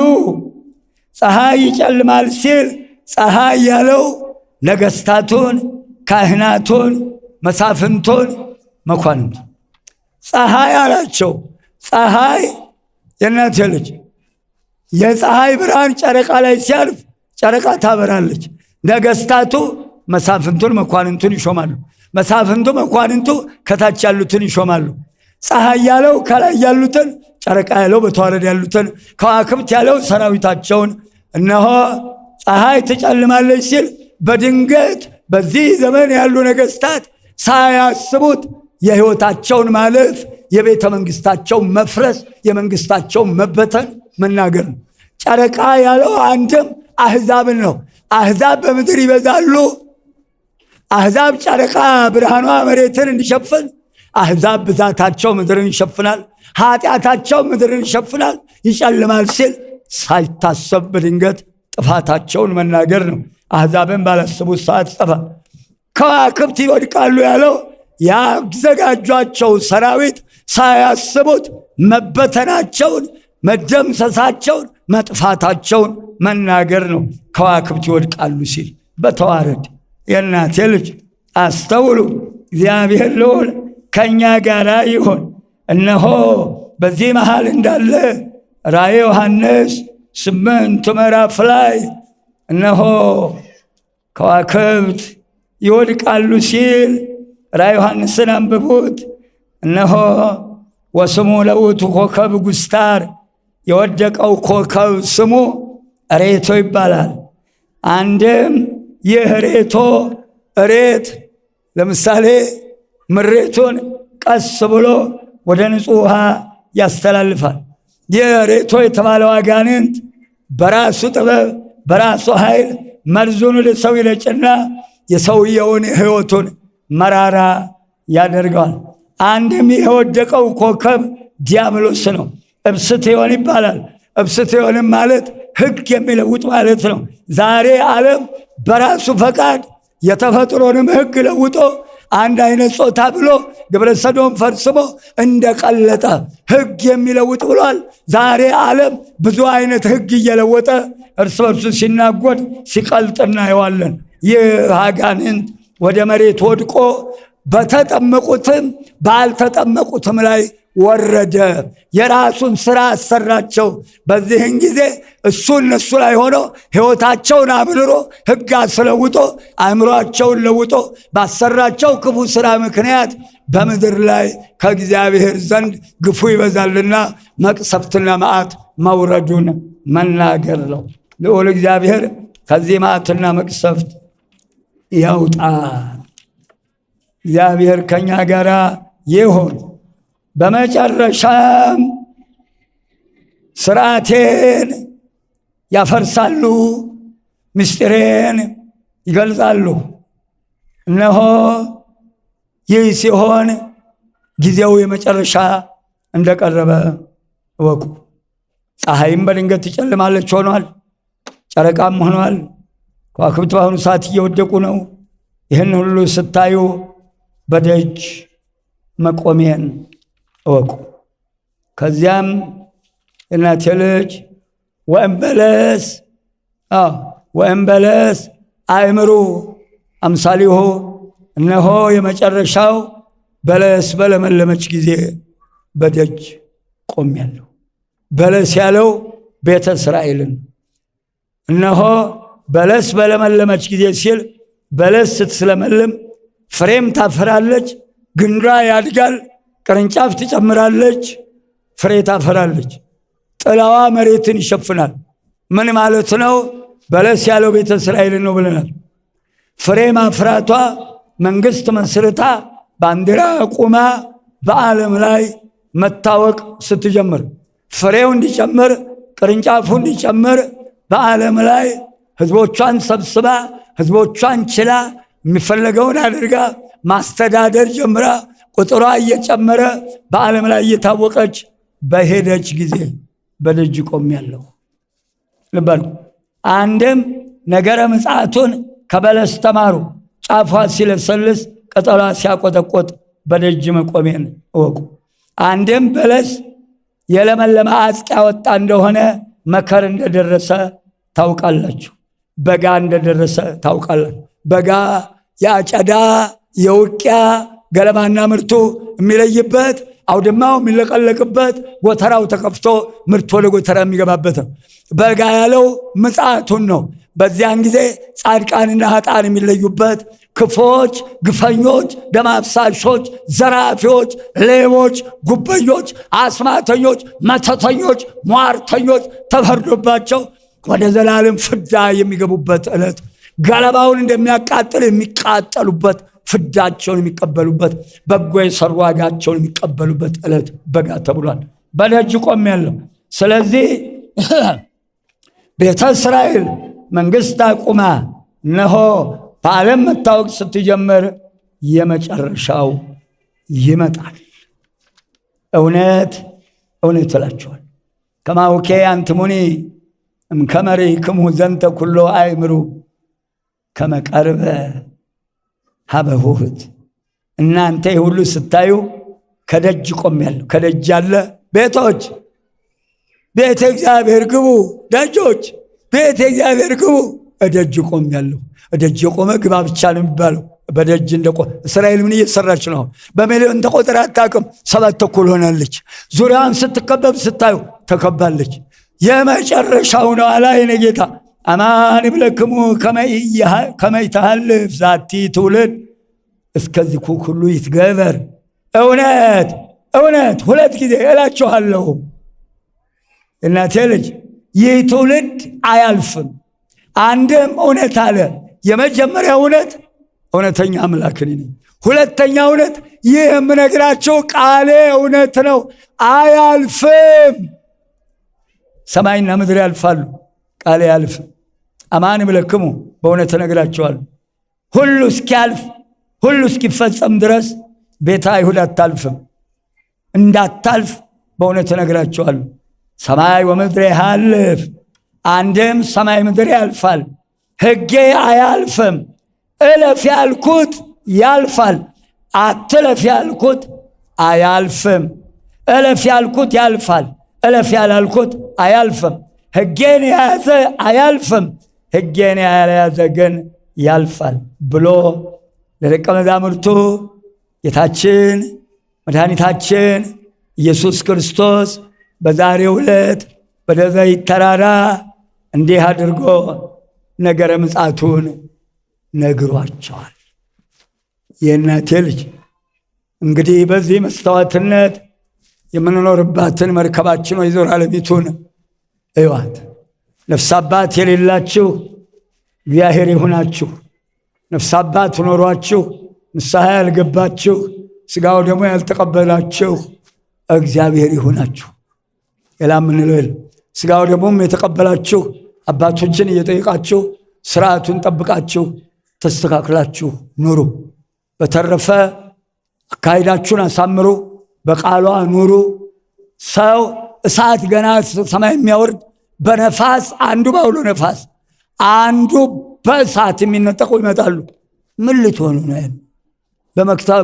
ፀሐይ ይጨልማል ሲል ፀሐይ ያለው ነገሥታቱን፣ ካህናቱን፣ መሳፍንቱን፣ መኳንንት ፀሐይ አላቸው። ፀሐይ የእናቴ ልጅ የፀሐይ ብርሃን ጨረቃ ላይ ሲያልፍ ጨረቃ ታበራለች። ነገሥታቱ መሳፍንቱን መኳንንቱን ይሾማሉ። መሳፍንቱ መኳንንቱ ከታች ያሉትን ይሾማሉ። ፀሐይ ያለው ከላይ ያሉትን፣ ጨረቃ ያለው በተዋረድ ያሉትን፣ ከዋክብት ያለው ሰራዊታቸውን። እነሆ ፀሐይ ትጨልማለች ሲል በድንገት በዚህ ዘመን ያሉ ነገሥታት ሳያስቡት የሕይወታቸውን ማለፍ፣ የቤተ መንግሥታቸው መፍረስ፣ የመንግሥታቸው መበተን መናገር ነው። ጨረቃ ያለው አንድም አሕዛብን ነው። አሕዛብ በምድር ይበዛሉ። አሕዛብ ጨረቃ ብርሃኗ መሬትን እንዲሸፍን፣ አሕዛብ ብዛታቸው ምድርን ይሸፍናል፣ ኃጢአታቸው ምድርን ይሸፍናል። ይጨልማል ሲል ሳይታሰብ በድንገት ጥፋታቸውን መናገር ነው። አሕዛብን ባላሰቡት ሰዓት ይጠፋል። ከዋክብት ይወድቃሉ ያለው ያዘጋጇቸው ሰራዊት ሳያስቡት መበተናቸውን፣ መደምሰሳቸውን፣ መጥፋታቸውን መናገር ነው። ከዋክብት ይወድቃሉ ሲል በተዋረድ የእናቴ ልጅ አስተውሉ። እግዚአብሔር ልዑል ከእኛ ጋር ይሆን። እነሆ በዚህ መሃል እንዳለ ራእየ ዮሐንስ 8 ምዕራፍ ላይ እነሆ ከዋክብት ይወድቃሉ ሲል ራእየ ዮሐንስን አንብቡት። እነሆ ወስሙ ለውእቱ ኮከብ ጉስታር፣ የወደቀው ኮከብ ስሙ ሬቶ ይባላል። አንድም ይህ ሬቶ እሬት ለምሳሌ ምሬቱን ቀስ ብሎ ወደ ንጹሕ ውሃ ያስተላልፋል። ይህ ሬቶ የተባለው አጋንንት በራሱ ጥበብ በራሱ ኃይል መርዙን ወደ ሰው ይረጭና የሰውየውን ሕይወቱን መራራ ያደርገዋል። አንድም የወደቀው ኮከብ ዲያብሎስ ነው። እብስትዮን ይባላል። እብስትዮንም ማለት ሕግ የሚለውጥ ማለት ነው። ዛሬ ዓለም በራሱ ፈቃድ የተፈጥሮንም ሕግ ለውጦ አንድ አይነት ጾታ ብሎ ግብረ ሰዶም ፈጽሞ እንደቀለጠ ሕግ የሚለውጥ ብሏል። ዛሬ ዓለም ብዙ አይነት ሕግ እየለወጠ እርስ በርሱ ሲናጎድ ሲቀልጥ እናየዋለን። ይህ አጋንንት ወደ መሬት ወድቆ በተጠመቁትም ባልተጠመቁትም ላይ ወረደ። የራሱን ሥራ አሰራቸው። በዚህን ጊዜ እሱ እነሱ ላይ ሆኖ ሕይወታቸውን አብልሮ ሕግ አስለውጦ አእምሮአቸውን ለውጦ ባሰራቸው ክፉ ሥራ ምክንያት በምድር ላይ ከእግዚአብሔር ዘንድ ግፉ ይበዛልና መቅሰፍትና መዓት መውረዱን መናገር ነው። ልዑል እግዚአብሔር ከዚህ መዓትና መቅሰፍት ያውጣ። እግዚአብሔር ከኛ ጋር ይሁን። በመጨረሻም ሥርዓቴን ያፈርሳሉ፣ ምስጢሬን ይገልጻሉ። እነሆ ይህ ሲሆን ጊዜው የመጨረሻ እንደቀረበ እወቁ። ፀሐይም በድንገት ትጨልማለች ሆኗል። ጨረቃም ሆኗል። ከዋክብት በአሁኑ ሰዓት እየወደቁ ነው። ይህን ሁሉ ስታዩ በደጅ መቆሜን እወቁ። ከዚያም እናቴ ልጅ ወእምበለስ አእምሩ አምሳሊሁ፣ እነሆ የመጨረሻው በለስ በለመለመች ጊዜ በደጅ ቆሜያለሁ። በለስ ያለው ቤተ እስራኤልን። እነሆ በለስ በለመለመች ጊዜ ሲል በለስ ስትለመልም ፍሬም ታፈራለች፣ ግንዷ ያድጋል፣ ቅርንጫፍ ትጨምራለች፣ ፍሬ ታፈራለች። ጥላዋ መሬትን ይሸፍናል። ምን ማለት ነው? በለስ ያለው ቤተ እስራኤልን ነው ብለናል። ፍሬ ማፍራቷ መንግሥት መስርታ ባንዲራ ቁማ በዓለም ላይ መታወቅ ስትጀምር፣ ፍሬው እንዲጨምር ቅርንጫፉ እንዲጨምር በዓለም ላይ ሕዝቦቿን ሰብስባ ሕዝቦቿን ችላ የሚፈለገውን አድርጋ ማስተዳደር ጀምራ ቁጥሯ እየጨመረ በዓለም ላይ እየታወቀች በሄደች ጊዜ በደጅ ቆሜያለሁ። ልበሉ። አንድም ነገረ ምጽአቱን ከበለስ ተማሩ። ጫፏ ሲለሰልስ ቅጠሏ ሲያቆጠቆጥ በደጅ መቆሜን እወቁ። አንድም በለስ የለመለመ አጽቅ ያወጣ እንደሆነ መከር እንደደረሰ ታውቃላችሁ። በጋ እንደደረሰ ታውቃላችሁ። በጋ የአጨዳ የውቂያ ገለባና ምርቱ የሚለይበት፣ አውድማው የሚለቀለቅበት፣ ጎተራው ተከፍቶ ምርት ወደ ጎተራ የሚገባበት ነው። በጋ ያለው ምጽአቱን ነው። በዚያን ጊዜ ጻድቃንና ኃጥአን የሚለዩበት፣ ክፎች፣ ግፈኞች፣ ደም አፍሳሾች፣ ዘራፊዎች፣ ሌቦች፣ ጉበኞች፣ አስማተኞች፣ መተተኞች፣ ሟርተኞች ተፈርዶባቸው ወደ ዘላለም ፍዳ የሚገቡበት ዕለት፣ ገለባውን እንደሚያቃጥል የሚቃጠሉበት፣ ፍዳቸውን የሚቀበሉበት፣ በጎ የሰሩ ዋጋቸውን የሚቀበሉበት ዕለት በጋ ተብሏል። በደጅ ቆሜያለሁ። ስለዚህ ቤተ እስራኤል መንግሥት አቁማ እነሆ በዓለም መታወቅ ስትጀምር የመጨረሻው ይመጣል። እውነት እውነት እላችኋል ከማውኬ አንትሙኒ እምከመሪክሙ ዘንተ ኩሎ አእምሩ ከመቀርበ ሀበ ኆኅት። እናንተ ሁሉ ስታዩ ከደጅ ቆሜያለሁ። ከደጅ ያለ ቤቶች ቤተ እግዚአብሔር ግቡ፣ ደጆች ቤተ እግዚአብሔር ግቡ። እደጅ ቆሜያለሁ። እደጅ የቆመ ግባ ብቻ ነው የሚባለው። በደጅ እንደቆመ እስራኤል ምን እየተሰራች ነው? በሚሊዮን ተቆጥራ አታውቅም። 7 ተኩል ሆናለች። ዙሪያውን ስትከበብ ስታዩ ተከባለች። የመጨረሻው ነው አላ የኔ ጌታ አማን ብለክሙ ከመይተሃልፍ ዛቲ ትውልድ እስከዚህ ሁሉ ይትገበር። እውነት እውነት 2 ጊዜ እላችኋለሁ እናቴ ልጅ ይህ ትውልድ አያልፍም። አንድም እውነት አለ። የመጀመሪያ እውነት እውነተኛ አምላክ ነኝ። ሁለተኛ እውነት ይህ የምነግራቸው ቃሌ እውነት ነው፣ አያልፍም። ሰማይና ምድር ያልፋሉ፣ ቃሌ አያልፍም። አማን ብለክሙ በእውነት እነግራቸዋለሁ። ሁሉ እስኪያልፍ ሁሉ እስኪፈጸም ድረስ ቤተ አይሁድ አታልፍም። እንዳታልፍ በእውነት እነግራቸዋለሁ። ሰማይ ወምድር ያልፍ፣ አንድም ሰማይ ምድር ያልፋል፣ ሕጌ አያልፍም። እለፍ ያልኩት ያልፋል፣ አትለፍ ያልኩት አያልፍም። እለፍ ያልኩት ያልፋል፣ እለፍ ያላልኩት አያልፍም። ሕጌን የያዘ አያልፍም፣ ሕጌን ያልያዘ ግን ያልፋል ብሎ ለደቀ መዛሙርቱ ጌታችን መድኃኒታችን ኢየሱስ ክርስቶስ በዛሬው ዕለት በደብረ ዘይት ተራራ እንዲህ አድርጎ ነገረ ምጽአቱን ነግሯቸዋል። የእናቴ ልጅ እንግዲህ በዚህ መስታወትነት የምንኖርባትን መርከባችን ወይዘሮ ዓለሚቱን እዩዋት። ነፍስ አባት የሌላችሁ እግዚአብሔር ይሁናችሁ። ነፍስ አባት ኖሯችሁ ንስሐ ያልገባችሁ ሥጋው ደግሞ ያልተቀበላችሁ እግዚአብሔር ይሁናችሁ። ሌላ ምንለው የለም። ሥጋው ደግሞም የተቀበላችሁ አባቶችን እየጠየቃችሁ ስርዓቱን ጠብቃችሁ ተስተካክላችሁ ኑሩ። በተረፈ አካሄዳችሁን አሳምሩ፣ በቃሏ ኑሩ። ሰው እሳት ገና ሰማይ የሚያወርድ በነፋስ አንዱ በአውሎ ነፋስ አንዱ በእሳት የሚነጠቁ ይመጣሉ። ምን ልትሆኑ ነው?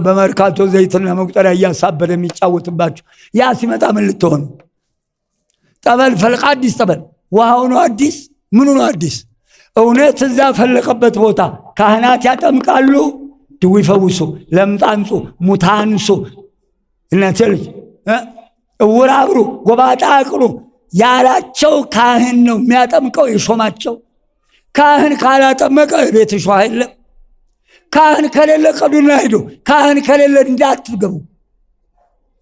በመርካቶ ዘይትና መቁጠሪያ እያሳበደ የሚጫወትባችሁ ያ ሲመጣ ምን ልትሆኑ? ጠበል ፈልቃ አዲስ ጠበል ውሃው ነው አዲስ፣ ምኑ ነው አዲስ? እውነት እዛ ፈለቀበት ቦታ ካህናት ያጠምቃሉ፣ ድዊ ፈውሱ፣ ለምጣንጹ፣ ሙታንሱ፣ እናቴ ልጅ እውር አብሩ፣ ጎባጣ አቅሩ ያላቸው ካህን ነው የሚያጠምቀው የሾማቸው። ካህን ካላጠመቀ ቤት ሾህ የለም። ካህን ከሌለ ቀዱና ሂዱ። ካህን ከሌለ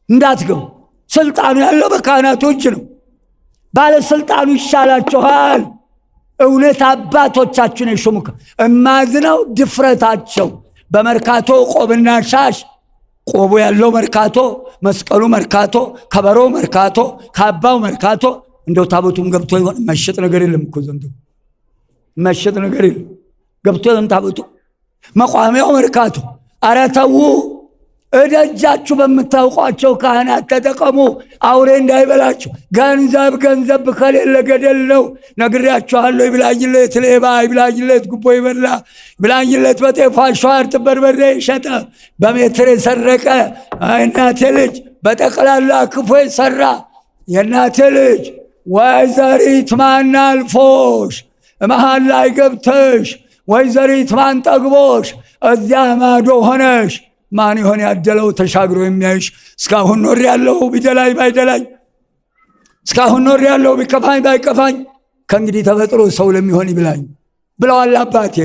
እንዳትገቡ። ስልጣኑ ያለው በካህናቱ እጅ ነው። ባለስልጣኑ ይሻላችኋል። እውነት አባቶቻችን የሾሙከ እማዝነው ድፍረታቸው። በመርካቶ ቆብና ሻሽ፣ ቆቡ ያለው መርካቶ፣ መስቀሉ መርካቶ፣ ከበሮ መርካቶ፣ ካባው መርካቶ። እንደው ታቦቱም ገብቶ ይሆን? መሸጥ ነገር የለም እኮ ዘንድሮ መሸጥ ነገር የለም። ገብቶ ይሆን ታቦቱ? መቋሚያው መርካቶ። ኧረ ተው፣ እደጃችሁ በምታውቋቸው ካህናት ተጠቀሙ፣ አውሬ እንዳይበላችሁ። ገንዘብ ከሌለ ገደል ነው። ነግሬያችኋለሁ። ይብላኝለት ሌባ፣ ይብላኝለት ጉቦ ይበላ፣ ይብላኝለት በጤፍ አሸዋር በርበሬ የሸጠ፣ በሜትር የሰረቀ እናቴ ልጅ፣ በጠቅላላ ክፉ የሰራ የእናቴ ልጅ። ወይዘሪት ማን አልፎሽ መሃል ላይ ገብተሽ፣ ወይዘሪት ማን ጠግቦሽ እዚያ ማዶ ሆነሽ ማን ይሆን ያደለው ተሻግሮ የሚያይሽ? እስካሁን ኖር ያለው ቢደላይ ባይደላይ፣ እስካሁን ኖር ያለው ቢከፋኝ ባይከፋኝ፣ ከእንግዲህ ተፈጥሮ ሰው ለሚሆን ይብላኝ ብለዋል አባቴ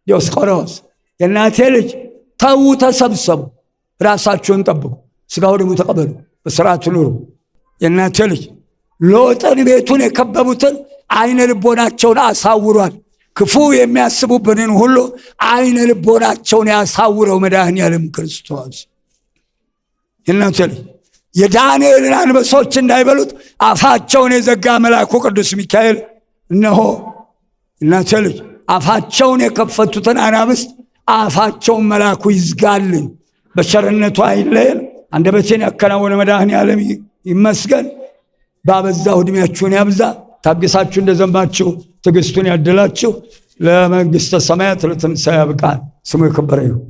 ዲዮስቆሮስ። የእናቴ ልጅ ተዉ፣ ተሰብሰቡ፣ ራሳችሁን ጠብቁ፣ ሥጋው ደግሞ ተቀበሉ፣ በሥርዓቱ ኑሩ። የእናቴ ልጅ ሎጥን ቤቱን የከበቡትን አይነ ልቦናቸውን አሳውሯል። ክፉ የሚያስቡብንን ሁሉ አይነ ልቦናቸውን ያሳውረው መድኃኔዓለም ክርስቶስ። የእናቴ ልጅ የዳንኤልን አንበሶች እንዳይበሉት አፋቸውን የዘጋ መልአኩ ቅዱስ ሚካኤል እነሆ እናቴ ልጅ አፋቸውን የከፈቱትን አናብስት አፋቸውን መልአኩ ይዝጋልን። በቸርነቱ አይለየን። አንደበቴን ያከናወነ መድኃኔዓለም ይመስገን። ባበዛው ዕድሜያችሁን ያብዛ። ታግሳችሁ እንደዘንባችሁ ትዕግስቱን ያድላችሁ። ለመንግሥተ ሰማያት ለትንሣኤ ያብቃን። ስሙ የከበረ ይሁን።